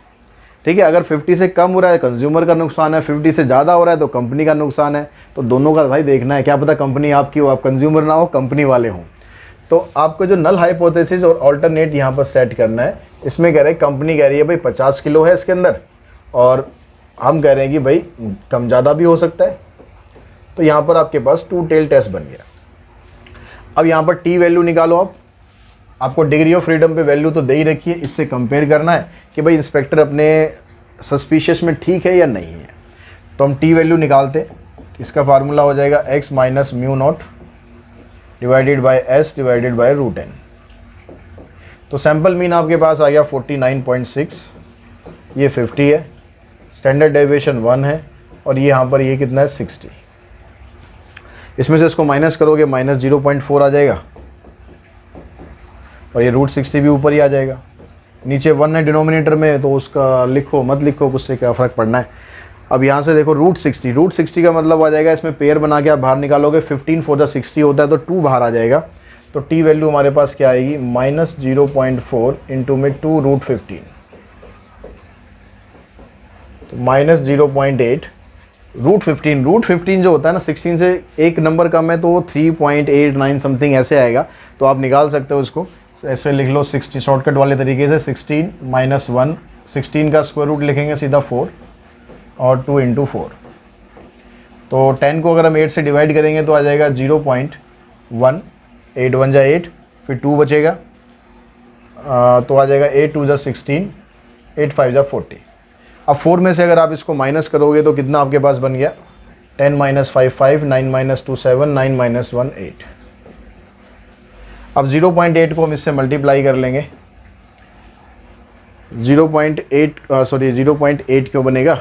S1: ठीक है, अगर 50 से कम हो रहा है कंज्यूमर का नुकसान है, 50 से ज़्यादा हो रहा है तो कंपनी का नुकसान है। तो दोनों का भाई देखना है, क्या पता कंपनी आपकी हो, आप कंज्यूमर ना हो, कंपनी वाले हों। तो आपको जो नल हाइपोथेसिस और अल्टरनेट यहाँ पर सेट करना है। इसमें कह रहे हैं कंपनी कह रही है भाई 50 किलो है इसके अंदर और हम कह रहे हैं कि भाई कम ज़्यादा भी हो सकता है। तो यहाँ पर आपके पास 2 टेल टेस्ट बन गया। अब यहाँ पर टी वैल्यू निकालो आप। आपको डिग्री ऑफ फ्रीडम पे वैल्यू तो दे ही रखी है, इससे कंपेयर करना है कि भाई इंस्पेक्टर अपने सस्पिशियस में ठीक है या नहीं है। तो हम टी वैल्यू निकालते हैं। इसका फार्मूला हो जाएगा x minus mu naught divided by s divided by root n। तो सैम्पल मीन आपके पास आ गया 49.6, ये 50 है, स्टैंडर्ड डेविएशन 1 है और ये यहाँ पर ये कितना है 60। इसमें से इसको माइनस करोगे माइनस 0.4 आ जाएगा और ये रूट 60 भी ऊपर ही आ जाएगा। नीचे 1 है डिनोमिनेटर में, तो उसका लिखो मत लिखो, उससे क्या फ़र्क पड़ना है। अब यहाँ से देखो रूट 60 का मतलब आ जाएगा, इसमें पेयर बना के आप बाहर निकालोगे, 15 4 द 60 होता है तो 2 बाहर आ जाएगा। तो टी वैल्यू हमारे पास क्या आएगी माइनस 0.4 इंटू में 2 रूट 15, तो माइनस 0.8 रूट 15 जो होता है ना 16 से एक नंबर कम है तो वो 3.89 समथिंग ऐसे आएगा। तो आप निकाल सकते हो उसको, ऐसे लिख लो 60 शॉर्टकट वाले तरीके से। 16 माइनस 1, 16 का स्क्वायर रूट लिखेंगे सीधा 4 और 2 इंटू 4। तो 10 को अगर हम 8 से डिवाइड करेंगे तो आ जाएगा 0.1, 8 1 जा 8, फिर 2 बचेगा तो आ जाएगा 8 2 जा 16, 8 5 जा 40। अब 4 में से अगर आप इसको माइनस करोगे तो कितना आपके पास बन गया 10 माइनस 5 5, 9 माइनस 2 7, 9 माइनस 1 8। अब 0.8 को हम इससे मल्टीप्लाई कर लेंगे। 0.8 क्यों बनेगा,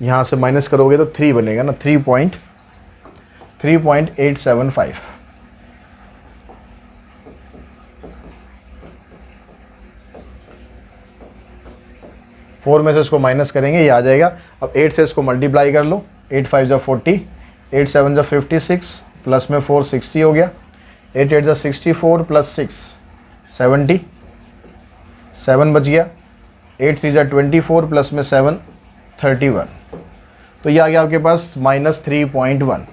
S1: यहाँ से माइनस करोगे तो 3 बनेगा ना, 3.875। फोर में से इसको माइनस करेंगे, ये आ जाएगा। अब 8 से इसको मल्टीप्लाई कर लो, 8 5 जा 40, 8 7 जा 56, प्लस में 4 60 हो गया, 8 8 जा 64 प्लस 6 70, 7 बच गया, 8 3 जा 24 प्लस में 7 31। तो ये आ गया आपके पास माइनस 3.1।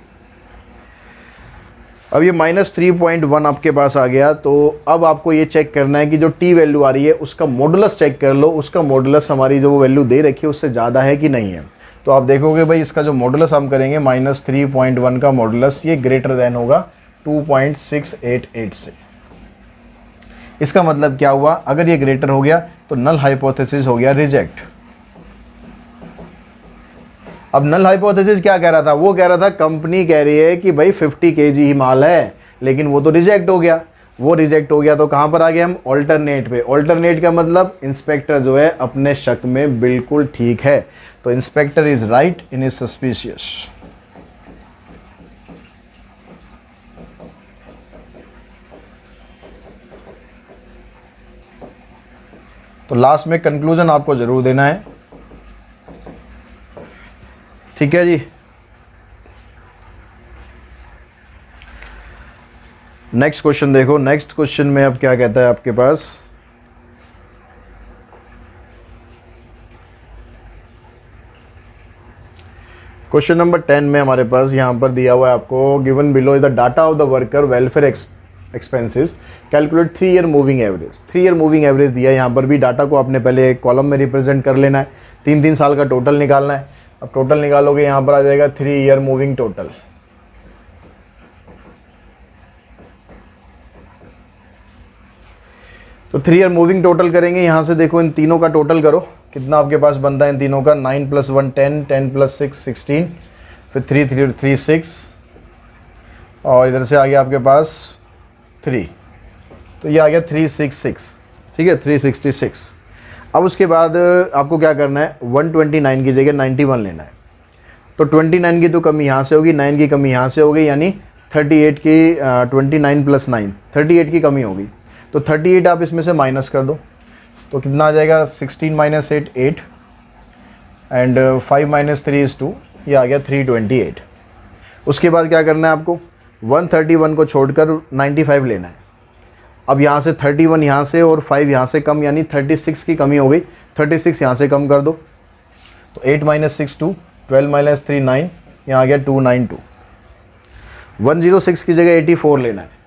S1: अब ये माइनस 3.1 आपके पास आ गया। तो अब आपको ये चेक करना है कि जो टी वैल्यू आ रही है उसका मॉडुलस चेक कर लो, उसका मॉडुलस हमारी जो वैल्यू दे रखी है उससे ज़्यादा है कि नहीं है। तो आप देखोगे भाई इसका जो मॉडुलस हम करेंगे माइनस 3.1 का मॉडुलस ये ग्रेटर देन होगा 2.688 से। इसका मतलब क्या हुआ, अगर ये ग्रेटर हो गया तो नल हाइपोथेसिस हो गया रिजेक्ट। अब नल हाइपोथेसिस क्या कह रहा था, वो कह रहा था कंपनी कह रही है कि भाई 50 kg ही माल है, लेकिन वो तो रिजेक्ट हो गया। वो रिजेक्ट हो गया तो कहाँ पर आ गए हम, ऑल्टरनेट पे। ऑल्टरनेट का मतलब इंस्पेक्टर जो है अपने शक में बिल्कुल ठीक है, तो inspector is right in is suspicious. तो लास्ट में कंक्लूजन आपको जरूर देना है, ठीक है जी। नेक्स्ट क्वेश्चन देखो, नेक्स्ट क्वेश्चन में अब क्या कहता है आपके पास, क्वेश्चन नंबर 10 में हमारे पास यहां पर दिया हुआ है आपको, given below is the data of the worker welfare expenses, calculate 3 year moving average. 3 year moving average दिया है, यहाँ पर भी डाटा को आपने पहले एक कॉलम में रिप्रेजेंट कर लेना है, 3 साल का टोटल निकालना है। अब टोटल निकालोगे, यहाँ पर आ जाएगा 3 ईयर मूविंग टोटल। तो 3 ईयर मूविंग टोटल करेंगे, यहाँ से देखो इन तीनों का टोटल करो, कितना आपके पास बनता है इन तीनों का, 9 + 1 10, 10 + 6 16, फिर 3 3 3 6, और इधर से आ गया आपके पास 3, तो ये आ गया 366, ठीक है 366। अब उसके बाद आपको क्या करना है, 129 की जगह 91 लेना है। तो 29 की तो कमी यहाँ से होगी, 9 की कमी यहाँ से होगी, यानी 38 की 29 + 9 38 की कमी होगी। तो 38 आप इसमें से माइनस कर दो, तो कितना आ जाएगा, 16 - 8 8, एंड 5 - 3 = 2, ये आ गया 328। उसके बाद क्या करना है आपको, 131 को छोड़कर 95 लेना है। अब यहाँ से 31 यहाँ से और 5 यहाँ से कम, यानी 36 की कमी हो गई, 36 यहाँ से कम कर दो, तो 8 - 6 2, 12 - 3 9, यहाँ आ गया 292। 106 की जगह 84 लेना है,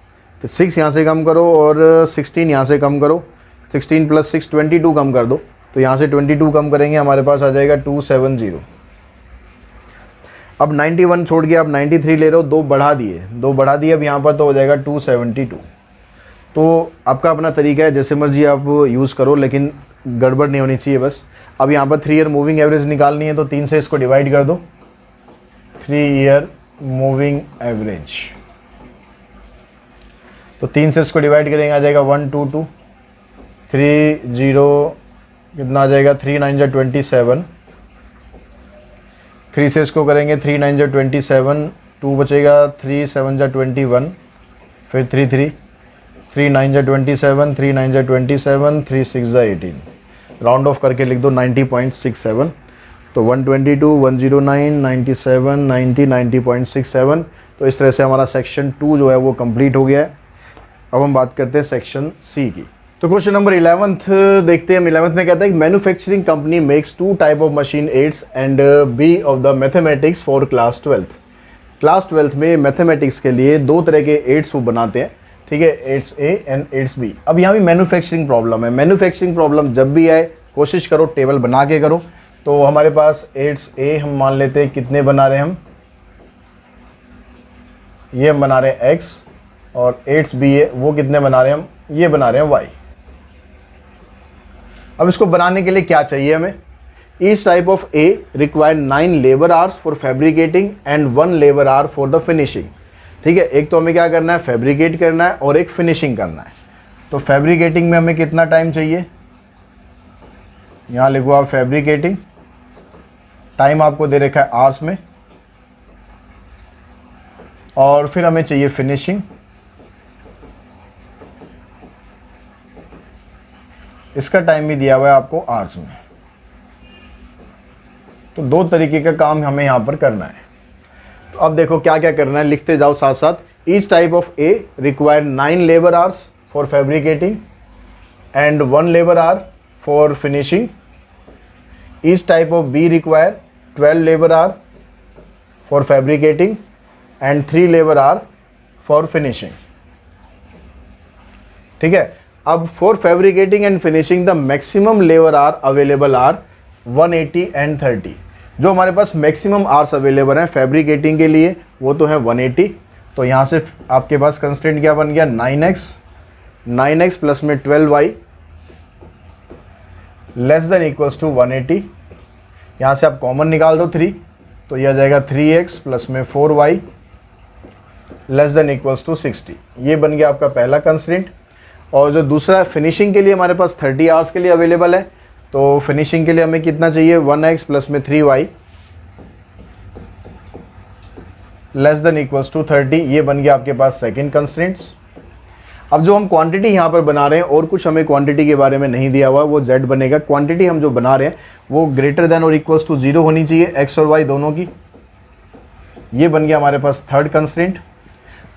S1: तो 6 यहाँ से कम करो और 16 यहाँ से कम करो, 16 + 6 22 कम कर दो, तो यहाँ से 22 कम करेंगे, हमारे पास आ जाएगा 270। अब 91 छोड़ के आप 93 ले रहे हो, 2 बढ़ा दिए अब यहाँ पर, तो हो जाएगा 272। तो आपका अपना तरीका है, जैसे मर्जी आप यूज़ करो, लेकिन गड़बड़ नहीं होनी चाहिए बस। अब यहाँ पर 3 ईयर मूविंग एवरेज निकालनी है, तो 3 से इसको डिवाइड कर दो, 3 ईयर मूविंग एवरेज। तो 3 से इसको डिवाइड करेंगे, आ जाएगा 122, 30, कितना आ जाएगा, 3 9 = 27, 3 से इसको करेंगे, 3 9 = 27, 2 बचेगा, 3 7 = 21, फिर 3 3, 3 9 = 27, 3 9 = 27, 3 6 = 18, राउंड ऑफ करके लिख दो 90.67। तो 122, 109, 97, 90, 90.67। तो इस तरह से हमारा सेक्शन 2 जो है वो कंप्लीट हो गया है। अब हम बात करते हैं सेक्शन सी की। तो क्वेश्चन नंबर 11 देखते हैं। 11 में कहता है कि manufacturing company makes 2 type of machine, aids and B of the mathematics for class 12th। Class 12th में मैथमेटिक्स के लिए 2 तरह के एड्स वो बनाते हैं, ठीक है, aids A and aids B. अब यहाँ भी मैन्युफैक्चरिंग प्रॉब्लम है। मैन्युफैक्चरिंग प्रॉब्लम जब भी आए, कोशिश करो टेबल बना के करो। तो हमारे पास एड्स ए हम मान लेते हैं, कितने बना रहे हैं हम, ये हम बना रहे हैं x, और एड्स बी है वो कितने बना रहे हैं हम, ये बना रहे हैं y। अब इसको बनाने के लिए क्या चाहिए हमें, each type of A require 9 labour hours for fabricating and 1 labour hour for the finishing. ठीक है, एक तो हमें क्या करना है, फैब्रिकेट करना है और एक फिनिशिंग करना है। तो फैब्रिकेटिंग में हमें कितना टाइम चाहिए, यहाँ लिखो आप फैब्रिकेटिंग, टाइम आपको दे रखा है आवर्स में, और फिर हमें चाहिए फिनिशिंग, इसका टाइम भी दिया हुआ है आपको आवर्स में। तो 2 तरीके का काम हमें यहाँ पर करना है। तो अब देखो क्या क्या करना है, लिखते जाओ साथ साथ। Each type of A require 9 labour hours for fabricating and 1 labour hour for finishing. Each type of B require 12 labour hour for fabricating and 3 labour hour for finishing. ठीक है, अब for fabricating and finishing the maximum labour hour available are 180 and 30। जो हमारे पास मैक्सिमम आवर्स अवेलेबल हैं फैब्रिकेटिंग के लिए वो तो है 180। तो यहाँ से आपके पास कंस्टेंट क्या बन गया, 9x प्लस में 12y less than equals to 180। यहाँ से आप कॉमन निकाल दो 3, तो यह आ जाएगा 3x प्लस में 4y less than equals to 60। ये बन गया आपका पहला कंस्ट्रेंट। और जो दूसरा है फिनिशिंग के लिए हमारे पास 30 आवर्स के लिए अवेलेबल है, तो फिनिशिंग के लिए हमें कितना चाहिए 1x प्लस में 3y less than equals to 30। ये बन गया आपके पास सेकंड कंस्ट्रेंट्स। अब जो हम क्वांटिटी यहाँ पर बना रहे हैं और कुछ हमें क्वांटिटी के बारे में नहीं दिया हुआ, वो z बनेगा। क्वांटिटी हम जो बना रहे हैं वो ग्रेटर देन और इक्वल्स टू 0 होनी चाहिए x और y दोनों की। ये बन गया हमारे पास थर्ड कंस्ट्रेंट।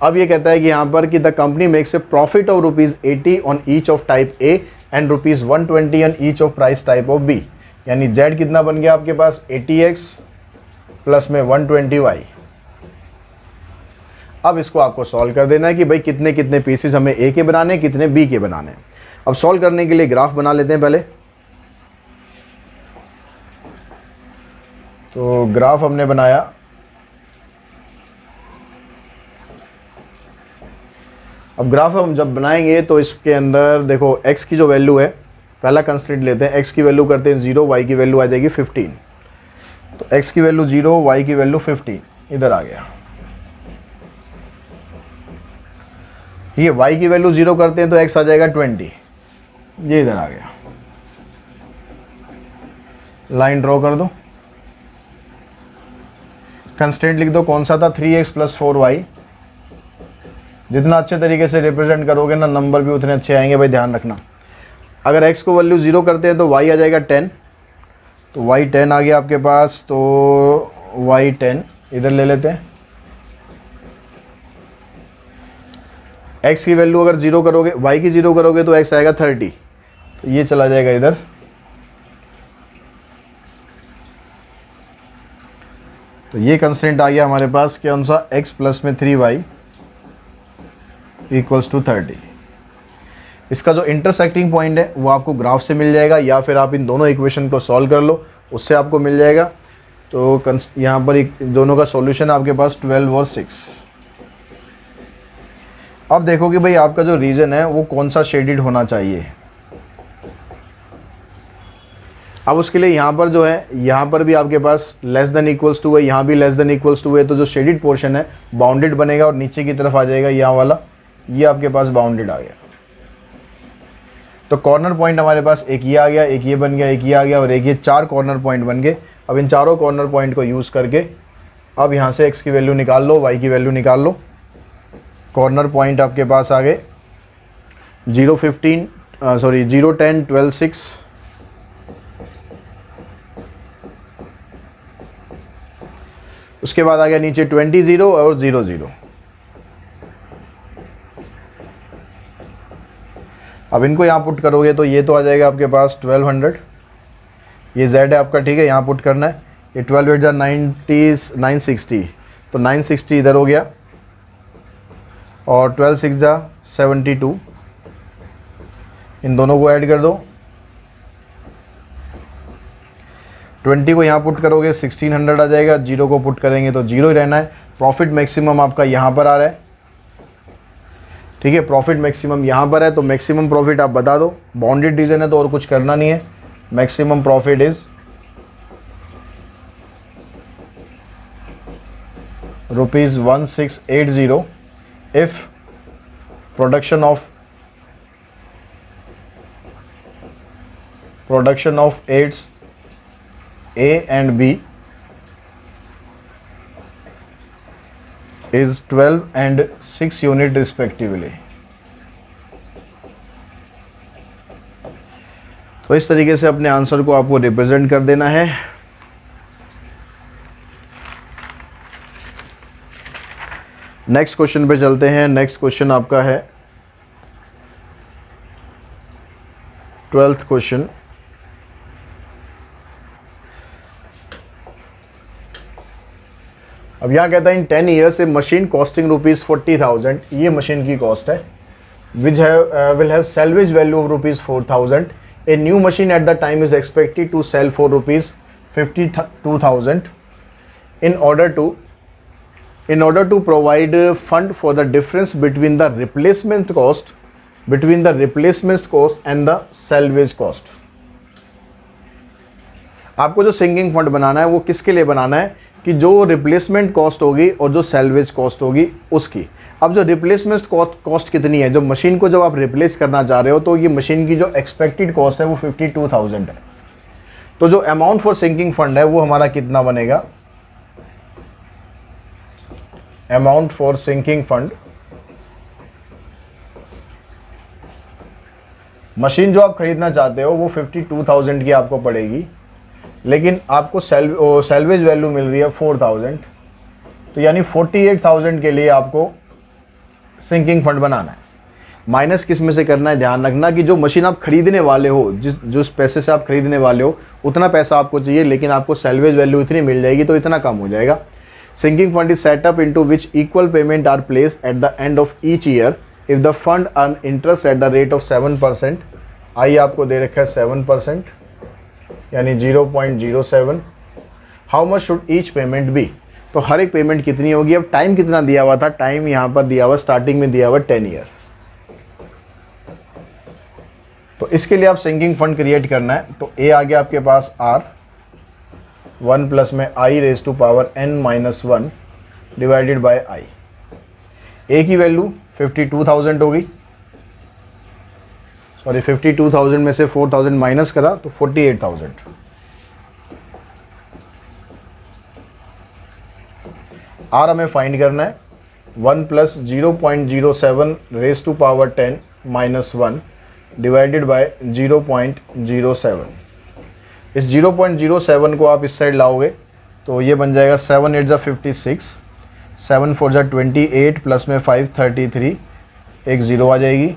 S1: अब ये कहता है कि यहाँ पर कि the company makes a profit of ₹80 on each of type A and ₹120 on each of price type of B. यानी z कितना बन गया आपके पास 80x प्लस में 120y। अब इसको आपको सॉल्व कर देना है कि भाई कितने कितने पीसेस हमें ए के बनाने हैं, कितने बी के बनाने हैं। अब सॉल्व करने के लिए ग्राफ बना लेते हैं पहले। तो ग्राफ हमने बनाया। अब ग्राफ हम जब बनाएंगे तो इसके अंदर देखो x की जो वैल्यू है, पहला कंस्ट्रेंट लेते हैं, x की वैल्यू करते हैं 0, y की वैल्यू आ जाएगी 15। तो x की वैल्यू 0, y की वैल्यू 15 इधर आ गया। ये y की वैल्यू 0 करते हैं तो x आ जाएगा 20, ये इधर आ गया। लाइन ड्रॉ कर दो, कंस्टेंट लिख दो, कौन सा था 3x प्लस 4y। जितना अच्छे तरीके से रिप्रेजेंट करोगे ना नंबर भी उतने अच्छे आएंगे भाई, ध्यान रखना। अगर x को वैल्यू 0 करते हैं तो y आ जाएगा 10, तो y 10 आ गया आपके पास, तो y 10 इधर ले लेते हैं। x की वैल्यू अगर 0 करोगे, y की 0 करोगे तो x आएगा 30, तो ये चला जाएगा इधर। तो ये कंस्टेंट आ गया हमारे पास कौन सा x प्लस में 3y इक्वल्स टू 30। इसका जो इंटरसेक्टिंग पॉइंट है वो आपको ग्राफ से मिल जाएगा, या फिर आप इन दोनों इक्वेशन को सॉल्व कर लो, उससे आपको मिल जाएगा। तो यहाँ पर दोनों का सॉल्यूशन आपके पास 12 और 6। अब देखो कि भाई आपका जो रीजन है वो कौन सा शेडेड होना चाहिए। अब उसके लिए यहाँ पर जो है, यहाँ पर भी आपके पास लेस देन इक्वल्स टू है, यहाँ भी लेस देन इक्वल्स टू है, तो जो शेडेड पोर्शन है बाउंडेड बनेगा और नीचे की तरफ आ जाएगा यहाँ वाला, ये आपके पास बाउंडेड आ गया। तो कॉर्नर पॉइंट हमारे पास एक ये आ गया, एक ये बन गया, एक ये आ गया और एक ये, 4 कॉर्नर पॉइंट बन गए। अब इन चारों कॉर्नर पॉइंट को यूज़ करके अब यहाँ से x की वैल्यू निकाल लो, y की वैल्यू निकाल लो। कॉर्नर पॉइंट आपके पास आ गए 0, 10, 12, 6। उसके बाद आ गया नीचे 20, 0 और 0, 0। अब इनको यहाँ पुट करोगे तो ये तो आ जाएगा आपके पास 1200। ये z है आपका, ठीक है, यहाँ पुट करना है। ये 12 8 90 960, तो 960 इधर हो गया और 12 6 72। इन दोनों को ऐड कर दो। 20 को यहाँ पुट करोगे 1600 आ जाएगा, 0 को पुट करेंगे तो 0 ही रहना है। प्रॉफिट मैक्सिमम आपका यहाँ पर आ रहा है, ठीक है, प्रॉफिट मैक्सिमम यहाँ पर है, तो मैक्सिमम प्रॉफिट आप बता दो। बाउंडेड रीजन है तो और कुछ करना नहीं है। Maximum profit is ₹1680 if production of aids A and B is 12 and 6 unit respectively। तो इस तरीके से अपने आंसर को आपको रिप्रेजेंट कर देना है। नेक्स्ट क्वेश्चन पे चलते हैं। नेक्स्ट क्वेश्चन आपका है 12th क्वेश्चन। अब यहाँ कहता है in 10 years a machine costing ₹40,000, ये मशीन की कॉस्ट है, which will have salvage value of ₹4,000। A new machine at the time is expected to sell for ₹52,000। in order to provide fund for the difference between the replacement cost and the salvage cost। आपको जो सिंकिंग फंड बनाना है वो किसके लिए बनाना है कि जो रिप्लेसमेंट कॉस्ट होगी और जो सैलवेज कॉस्ट होगी उसकी। अब जो रिप्लेसमेंट कॉस्ट कितनी है, जो मशीन को जब आप रिप्लेस करना चाह रहे हो तो ये मशीन की जो एक्सपेक्टेड कॉस्ट है वो 52,000 है। तो जो अमाउंट फॉर सिंकिंग फंड है वो हमारा कितना बनेगा, amount for sinking fund, machine जो आप खरीदना चाहते हो वो 52,000 की आपको पड़ेगी, लेकिन आपको सैलवेज वैल्यू मिल रही है 4,000, तो यानी 48,000 के लिए आपको सिंकिंग फंड बनाना है। माइनस किस में से करना है, ध्यान रखना कि जो मशीन आप खरीदने वाले हो, जिस पैसे से आप खरीदने वाले हो उतना पैसा आपको चाहिए, लेकिन आपको सैलवेज वैल्यू इतनी मिल जाएगी तो इतना कम हो जाएगा। Sinking fund is set up into which equal payment are place at the end of each year if the fund earn interest at the rate of 7%। I आपको दे रखा है 7%, यानी 0.07। How much should each payment be, तो हर एक पेमेंट कितनी होगी। अब टाइम कितना दिया हुआ था, टाइम यहाँ पर दिया हुआ स्टार्टिंग में दिया हुआ 10 ईयर। तो इसके लिए आप सिंकिंग फंड क्रिएट करना है, तो ए आ गया आपके पास R 1 प्लस में I raise to power n-1 divided by I। A की वैल्यू 52,000 होगी, सॉरी 52,000 में से 4,000 माइनस करा तो 48,000। आर हमें फाइंड करना है 1 plus 0.07 raise to power 10-1 divided by 0.07। इस 0.07 को आप इस साइड लाओगे तो ये बन जाएगा 7 8 जा 56, 7 4 जा 28 प्लस में 5 33, एक ज़ीरो आ जाएगी।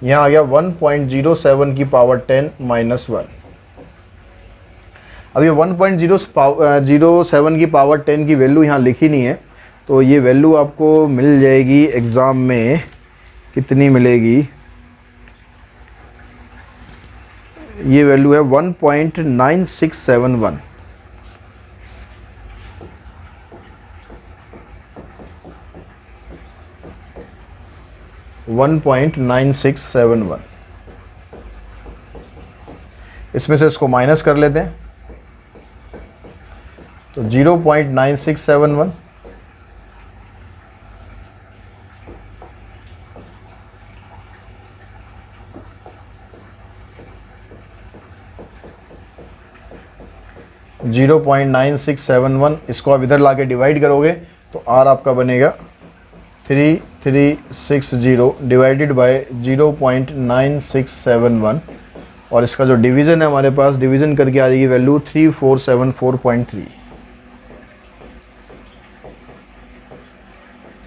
S1: यहाँ आ गया 1.07 की पावर 10-1। अब ये 1.07 की पावर 10 की वैल्यू यहाँ लिखी नहीं है, तो ये वैल्यू आपको मिल जाएगी एग्ज़ाम में, कितनी मिलेगी, ये वैल्यू है 1.9671। इसमें से इसको माइनस कर लेते हैं, तो 0.9671 0.9671, इसको आप इधर लाके डिवाइड करोगे तो R आपका बनेगा 3360 डिवाइडेड बाय 0.9671, और इसका जो डिवीज़न है हमारे पास, डिवीज़न करके आ जाएगी वैल्यू 3474.3।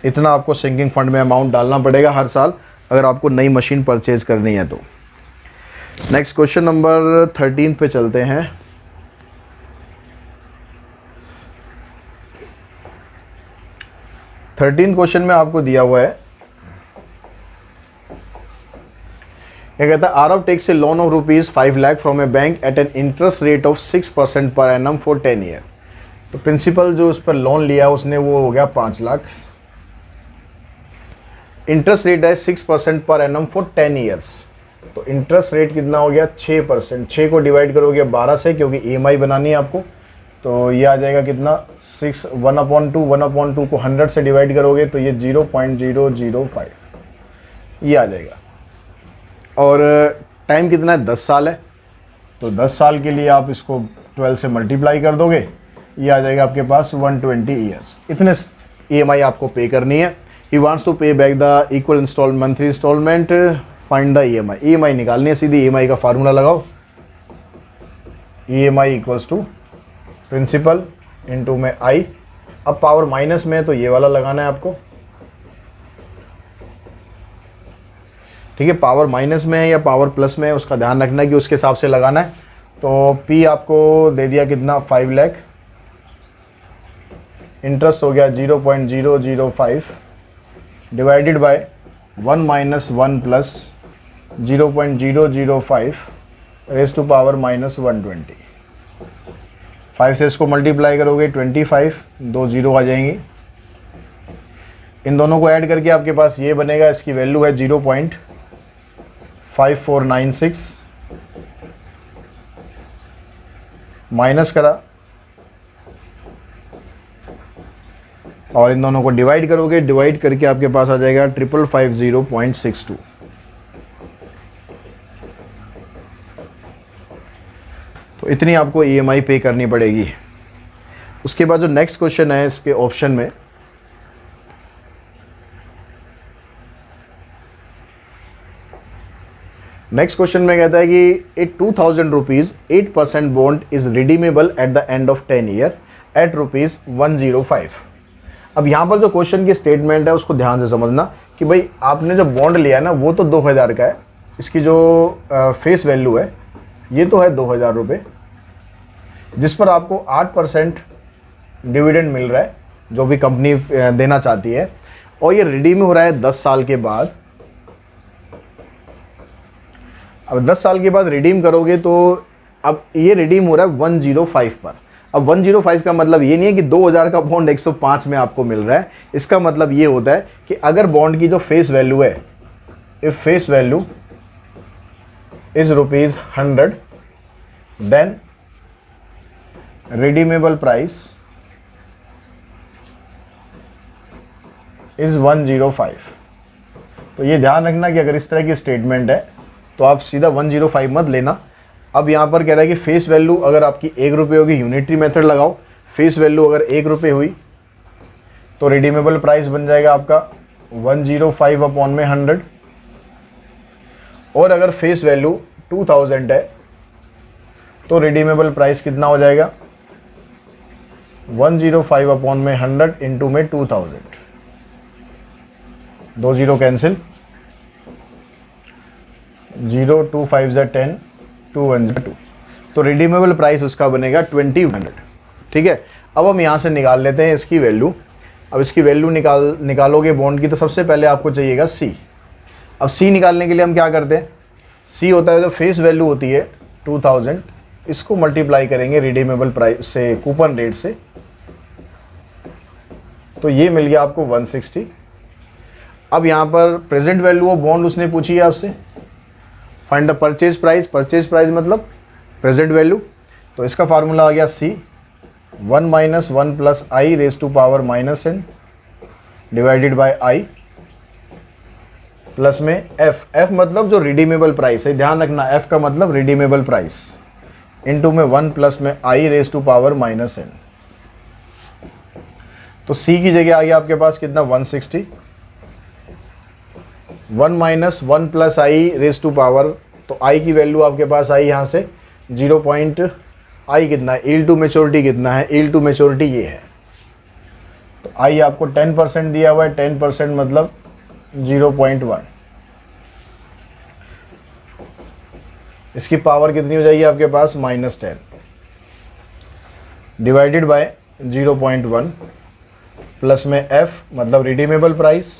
S1: इतना आपको सिंकिंग फंड में अमाउंट डालना पड़ेगा हर साल अगर आपको नई मशीन परचेज करनी है तो। नेक्स्ट क्वेश्चन नंबर 13 पे चलते हैं। क्वेश्चन में आपको दिया हुआ है, ये कहता है Aarav takes a loan of ₹5 lakh from a bank at an interest rate of 6% per annum for 10 year. तो प्रिंसिपल जो उस पर लोन लिया उसने वो हो गया 5 लाख, इंटरेस्ट रेट है 6% पर एनम फॉर 10 ईयर्स, तो इंटरेस्ट रेट कितना हो गया 6%। 6 को डिवाइड करोगे 12 से, क्योंकि EMI बनानी है आपको, तो ये आ जाएगा कितना 6 1/2 को 100 से डिवाइड करोगे तो ये 0.005 ये आ जाएगा। और टाइम कितना है 10 साल है, तो 10 साल के लिए आप इसको 12 से मल्टीप्लाई कर दोगे, ये आ जाएगा आपके पास 120 ईयर्स। इतने EMI आपको पे करनी है। He wants to pay back the equal monthly instalment, find the EMI निकालनी है। सीधी EMI का फार्मूला लगाओ, EMI equals to principal into में I। अब पावर माइनस में है तो ये वाला लगाना है आपको, ठीक है। पावर माइनस में है या पावर प्लस में है उसका ध्यान रखना है कि उसके हिसाब से लगाना है। तो P आपको दे दिया कितना 5 लाख, इंटरेस्ट हो गया 0.005 डिवाइडेड बाय 1 - 1 प्लस 0.005 रेज टू पावर -120। 5 से इसको मल्टीप्लाई करोगे 25, 2 0 आ जाएंगी। इन दोनों को ऐड करके आपके पास ये बनेगा, इसकी वैल्यू है 0.5496 माइनस करा और इन दोनों को डिवाइड करोगे, डिवाइड करके आपके पास आ जाएगा 5550.62। तो इतनी आपको EMI पे करनी पड़ेगी। उसके बाद जो नेक्स्ट क्वेश्चन है इस पे ऑप्शन में, नेक्स्ट क्वेश्चन में कहता है कि a 2000 rupees 8% bond is redeemable at the end of 10 year at ₹105। अब यहाँ पर जो क्वेश्चन की स्टेटमेंट है उसको ध्यान से समझना कि भाई आपने जो बॉन्ड लिया है ना वो तो 2000 का है, इसकी जो फेस वैल्यू है ये तो है 2000 रुपये, जिस पर आपको 8% डिविडेंड मिल रहा है जो भी कंपनी देना चाहती है, और ये रिडीम हो रहा है 10 साल के बाद। अब 10 साल के बाद रिडीम करोगे तो अब ये रिडीम हो रहा है 105 पर। अब 105 का मतलब ये नहीं है कि 2000 का बॉन्ड 105 में आपको मिल रहा है। इसका मतलब ये होता है कि अगर बॉन्ड की जो फेस वैल्यू है, if face value is ₹100 then redeemable price is 105। तो ये ध्यान रखना कि अगर इस तरह की स्टेटमेंट है तो आप सीधा 105 मत लेना। अब यहाँ पर कह रहा है कि फेस वैल्यू अगर आपकी ₹1 होगी, यूनिटरी मेथड लगाओ, फेस वैल्यू अगर ₹1 हुई तो रिडीमेबल प्राइस बन जाएगा आपका 105/100, और अगर फेस वैल्यू 2000 है तो रिडीमेबल प्राइस कितना हो जाएगा 105/100 इंटू में 2000, 2 0 कैंसिल, 0 2 5 ज़ा 10, 2 1 ज़ा 2, तो रिडीमेबल प्राइस उसका बनेगा 2100। ठीक है, अब हम यहाँ से निकाल लेते हैं इसकी वैल्यू। अब इसकी वैल्यू निकालोगे बॉन्ड की, तो सबसे पहले आपको चाहिएगा C। अब C निकालने के लिए हम क्या करते हैं, C होता है जो फेस वैल्यू होती है 2000, इसको मल्टीप्लाई करेंगे रिडीमेबल प्राइस से, कूपन रेट से, तो ये मिल गया आपको 160। अब यहाँ पर प्रेजेंट वैल्यू ऑफ बॉन्ड उसने पूछी है आपसे, find the purchase price. Purchase price मतलब प्रेजेंट वैल्यू, तो इसका फार्मूला आ गया C 1 - 1 + I raise to power -n divided by I plus में F मतलब जो रिडीमेबल प्राइस है, ध्यान रखना F का मतलब रिडीमेबल प्राइस, इनटू में 1 प्लस में I raise to power -n। तो C की जगह आ गया आपके पास कितना 160, 1 - 1 + I रेज़ टू पावर, तो I की वैल्यू आपके पास आई यहाँ से 0. I कितना है, ईल्ड टू मेच्योरिटी कितना है, ईल्ड टू मेच्योरिटी ये है, तो I आपको 10% दिया हुआ है, 10% मतलब 0.1। इसकी पावर कितनी हो जाएगी आपके पास -10 डिवाइडेड बाय 0.1 प्लस में F मतलब रिडीमेबल प्राइस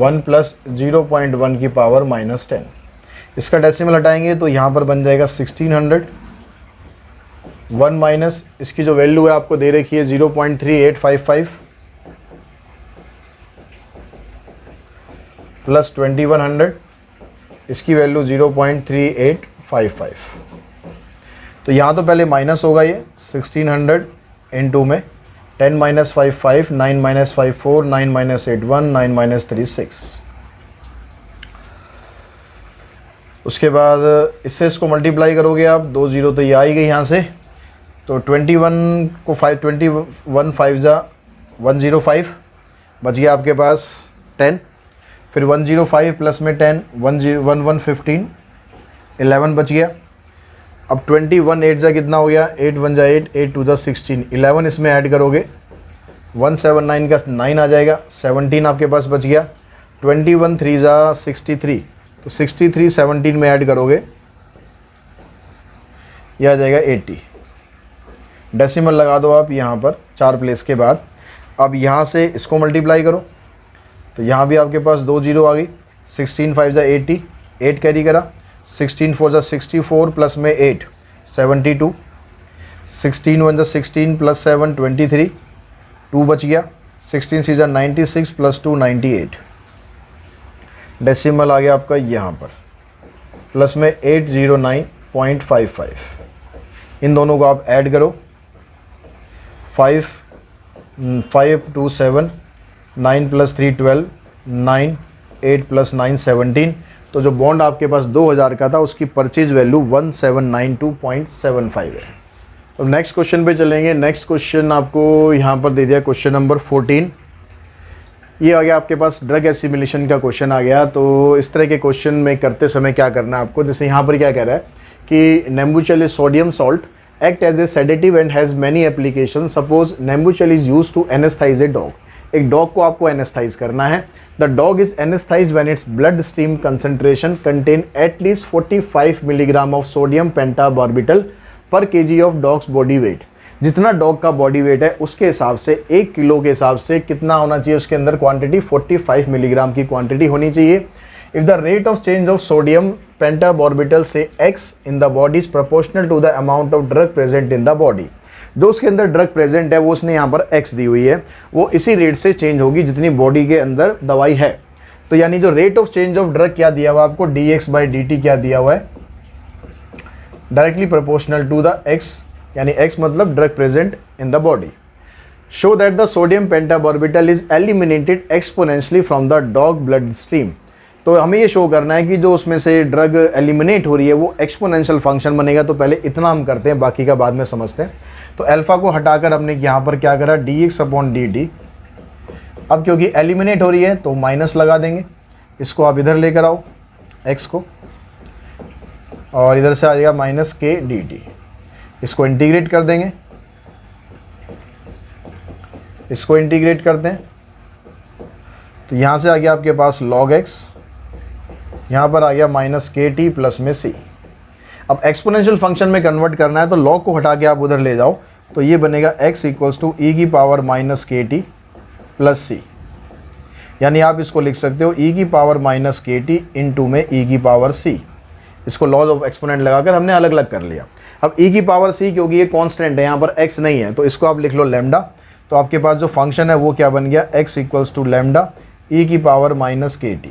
S1: 1 + 0.1 की पावर -10। इसका डेसिमल हटाएंगे तो यहाँ पर बन जाएगा 1600। 1 माइनस इसकी जो वैल्यू है आपको दे रखी है 0.3855 प्लस 2100, इसकी वैल्यू 0.3855। तो यहाँ तो पहले माइनस होगा ये 1600 इंटू में 10 - 55, 9 - 54, 9 - 81, 9 - 36। उसके बाद इससे इसको मल्टीप्लाई करोगे आप, 2 0 तो ये आई गई यहाँ से, तो 21 को 21 5 ज़ा 105 बच गया आपके पास 10, फिर 105 प्लस में 10 115 11 बच गया। अब 21 8 ज़ा कितना हो गया, 8 1 ज़ा 8, 8 2 ज़ा 16, 11 इसमें ऐड करोगे 179 का 9 आ जाएगा, 17 आपके पास बच गया। 21 3 ज़ा 63, तो 63 17 में ऐड करोगे यह आ जाएगा 80। डेसिमल लगा दो आप यहाँ पर 4 प्लेस के बाद। अब यहाँ से इसको मल्टीप्लाई करो तो यहाँ भी आपके पास 2 0 आ गई, 16 5 ज़ा 80, 8 कैरी करा, 16 4 ज़ा 64 प्लस में 8 72, 16 1 ज़ा 16 प्लस 7 23, 2 बच गया, 16 6 ज़ा 96 प्लस 2 98। डेसिमल आ गया आपका यहाँ पर प्लस में 809.55। इन दोनों को आप ऐड करो, 5 5 2 7, 9 + 3 12, 9, 8 + 9 17। तो जो बॉन्ड आपके पास 2000 का था उसकी परचेज वैल्यू 1792.75 है। तो नेक्स्ट क्वेश्चन पे चलेंगे। नेक्स्ट क्वेश्चन आपको यहाँ पर दे दिया क्वेश्चन नंबर 14। ये आ गया आपके पास ड्रग एसिमिलेशन का क्वेश्चन आ गया। तो इस तरह के क्वेश्चन में करते समय क्या करना है आपको, जैसे यहाँ पर क्या कह रहा है कि Nembutal is sodium salt act as a sedative and has many application. Suppose Nembutal is use to anaesthetise a dog. एक डॉग को आपको एनेस्थाइज करना है। The dog is anaesthetise when its blood stream concentration contain at least 45 milligram of sodium pentobarbital per kg of dog's body weight. जितना डॉग का बॉडी वेट है उसके हिसाब से 1 किलो के हिसाब से कितना होना चाहिए उसके अंदर क्वांटिटी, 45 मिलीग्राम की क्वांटिटी होनी चाहिए। If the rate of change of sodium pentobarbital से x in the body is proportional to the amount of drug present in the body. जो उसके अंदर ड्रग प्रेजेंट है वो उसने यहाँ पर x दी हुई है, वो इसी रेट से चेंज होगी जितनी बॉडी के अंदर दवाई है। तो यानी जो rate of change of drug क्या दिया हुआ आपको, dx/dt क्या दिया हुआ है, directly proportional to the x, यानी x मतलब drug present in the body. Show that the sodium pentobarbital is eliminated exponentially from the dog blood stream. तो हमें ये शो करना है कि जो उसमें से ड्रग एलिमिनेट हो रही है वो एक्सपोनेंशियल फंक्शन बनेगा। तो पहले इतना हम करते हैं, बाकी का बाद में समझते हैं। तो अल्फा को हटाकर हमने यहाँ पर क्या करा, dx/dt। अब क्योंकि एलिमिनेट हो रही है तो माइनस लगा देंगे, इसको आप इधर लेकर आओ x को, और इधर से आ जाएगा -k/dt। इसको इंटीग्रेट कर देंगे, इसको इंटीग्रेट करते हैं तो यहाँ से आ गया आपके पास log x, यहाँ पर आ गया -kt प्लस में c। अब एक्सपोनेंशियल फंक्शन में कन्वर्ट करना है तो log को हटा के आप उधर ले जाओ तो ये बनेगा x = e⁻−kt प्लस c। यानी आप इसको लिख सकते हो e⁻−kt इंटू में e⁻c। इसको लॉज ऑफ एक्सपोनेंट लगाकर हमने अलग अलग कर लिया। अब e⁻c क्योंकि ये कांस्टेंट है, यहाँ पर x नहीं है, तो इसको आप लिख लो लैम्डा। तो आपके पास जो फंक्शन है वो क्या बन गया, x = लैम्डा e⁻−kt।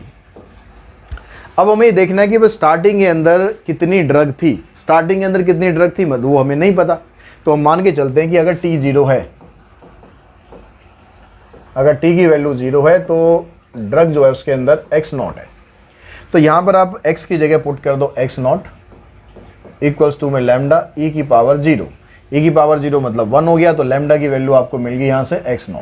S1: अब हमें देखना है कि स्टार्टिंग के अंदर कितनी ड्रग थी, स्टार्टिंग के अंदर कितनी ड्रग थी वो हमें नहीं पता। तो हम मान के चलते हैं कि अगर t 0 है, अगर t की वैल्यू 0 है तो ड्रग जो है उसके अंदर x0 है। तो यहाँ पर आप x की जगह पुट कर दो x0 = में लैम्डा e⁻0। e⁻0 मतलब 1 हो गया, तो लैम्डा की वैल्यू आपको मिल गई यहाँ से x0।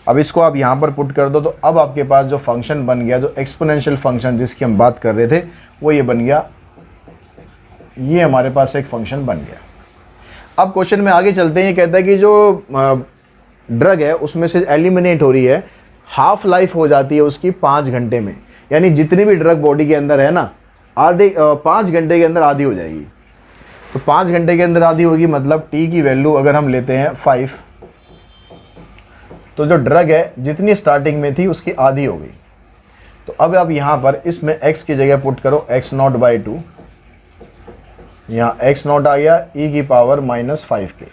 S1: अब इसको आप यहाँ पर पुट कर दो तो अब आपके पास जो फंक्शन बन गया, जो एक्सपोनेंशियल फंक्शन जिसकी हम बात कर रहे थे वो ये बन गया, ये हमारे पास एक फंक्शन बन गया। अब क्वेश्चन में आगे चलते हैं। ये कहता है कि जो ड्रग है उसमें से एलिमिनेट हो रही है, हाफ लाइफ हो जाती है उसकी 5 घंटे में। यानी जितनी भी ड्रग बॉडी के अंदर है ना, आधे 5 घंटे के अंदर आधी हो जाएगी। तो 5 घंटे के अंदर आधी होगी, मतलब t की वैल्यू अगर हम लेते हैं 5, तो जो ड्रग है जितनी स्टार्टिंग में थी उसकी आधी हो गई। तो अब आप यहाँ पर इसमें x की जगह पुट करो x0/2, यहाँ x0 आ गया e⁻−5k।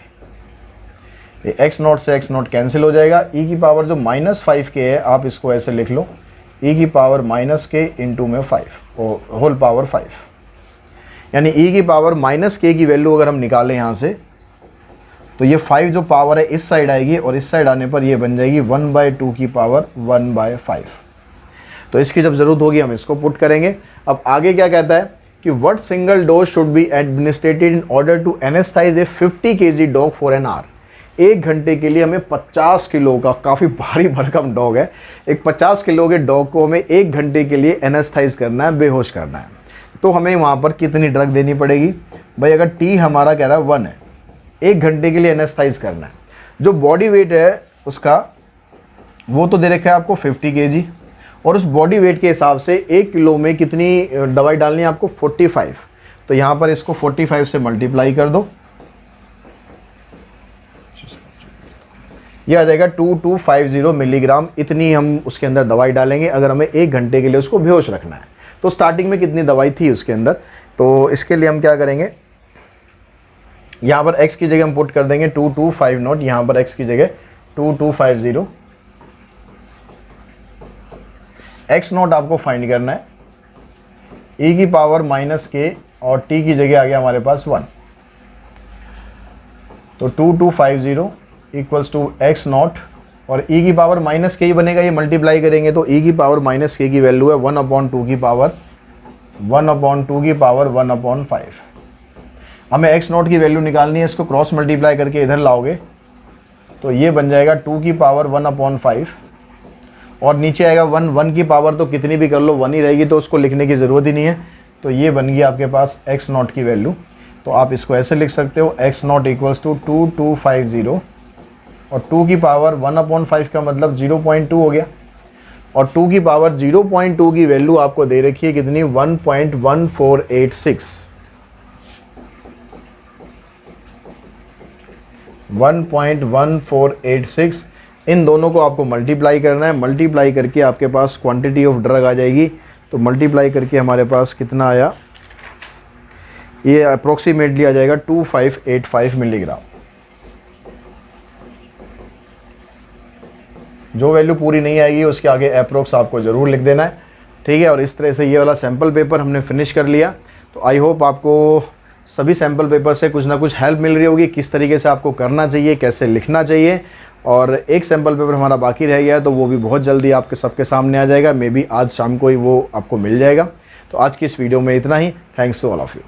S1: ये x0 से x0 कैंसिल हो जाएगा। e की पावर जो -5k है आप इसको ऐसे लिख लो e⁻−k इंटू में 5 और होल पावर 5। यानी e⁻−k की वैल्यू अगर हम निकालें यहाँ से तो ये 5 जो पावर है इस साइड आएगी और इस साइड आने पर ये बन जाएगी 1/2 की पावर 1/5। तो इसकी जब ज़रूरत होगी हम इसको पुट करेंगे। अब आगे क्या कहता है कि what single dose should be administered in order to anaesthetise a 50 kg dog for an hour. 1 घंटे के लिए हमें 50 किलो का, काफ़ी भारी भरकम डॉग है, एक 50 किलो के डॉग को हमें 1 घंटे के लिए एनेस्थाइज करना है, बेहोश करना है। तो हमें वहाँ पर कितनी ड्रग देनी पड़ेगी भाई? अगर टी हमारा कह रहा है 1 है, 1 घंटे के लिए एनेस्थाइज करना है। जो बॉडी वेट है उसका वो तो दे रखा है आपको 50 kg, और उस बॉडी वेट के हिसाब से 1 किलो में कितनी दवाई डालनी है आपको 45। तो यहाँ पर इसको 45 से मल्टीप्लाई कर दो, ये आ जाएगा 2250 मिलीग्राम। इतनी हम उसके अंदर दवाई डालेंगे अगर हमें 1 घंटे के लिए उसको बेहोश रखना है। तो स्टार्टिंग में कितनी दवाई थी उसके अंदर, तो इसके लिए हम क्या करेंगे, यहाँ पर x की जगह हम पुट कर देंगे 2250, यहाँ पर x की जगह 2250। x0 आपको फाइंड करना है, e⁻−k और t की जगह आ गया हमारे पास 1। तो 2250 इक्वल्स टू एक्स नॉट, और e की पावर माइनस के ही बनेगा, ये मल्टीप्लाई करेंगे तो e की पावर माइनस के की वैल्यू है 1/2 की पावर 1/2 की पावर 1/5। हमें x नॉट की वैल्यू निकालनी है, इसको क्रॉस मल्टीप्लाई करके इधर लाओगे तो ये बन जाएगा 2 की पावर 1/5, और नीचे आएगा 1 की पावर तो कितनी भी कर लो 1 ही रहेगी, तो उसको लिखने की ज़रूरत ही नहीं है। तो ये बन गई आपके पास x नॉट की वैल्यू। तो आप इसको ऐसे लिख सकते हो x नॉट इक्वल्स टू 2250, और 2 की पावर 1/5 का मतलब 0.2 हो गया, और 2 की पावर 0.2 की वैल्यू आपको दे रखी है कितनी 1.1486। 1.1486, इन दोनों को आपको मल्टीप्लाई करना है। मल्टीप्लाई करके आपके पास क्वांटिटी ऑफ ड्रग आ जाएगी। तो मल्टीप्लाई करके हमारे पास कितना आया, ये अप्रोक्सीमेटली आ जाएगा 2585 मिलीग्राम। जो वैल्यू पूरी नहीं आएगी उसके आगे अप्रोक्स आपको ज़रूर लिख देना है, ठीक है। और इस तरह से ये वाला सैम्पल पेपर हमने फिनिश कर लिया। तो आई होप आपको सभी सैम्पल पेपर से कुछ ना कुछ हेल्प मिल रही होगी, किस तरीके से आपको करना चाहिए, कैसे लिखना चाहिए। और एक सैम्पल पेपर हमारा बाकी रह गया है, तो वो भी बहुत जल्दी आपके सबके सामने आ जाएगा, मे बी आज शाम को ही वो आपको मिल जाएगा। तो आज की इस वीडियो में इतना ही। Thanks to all of you.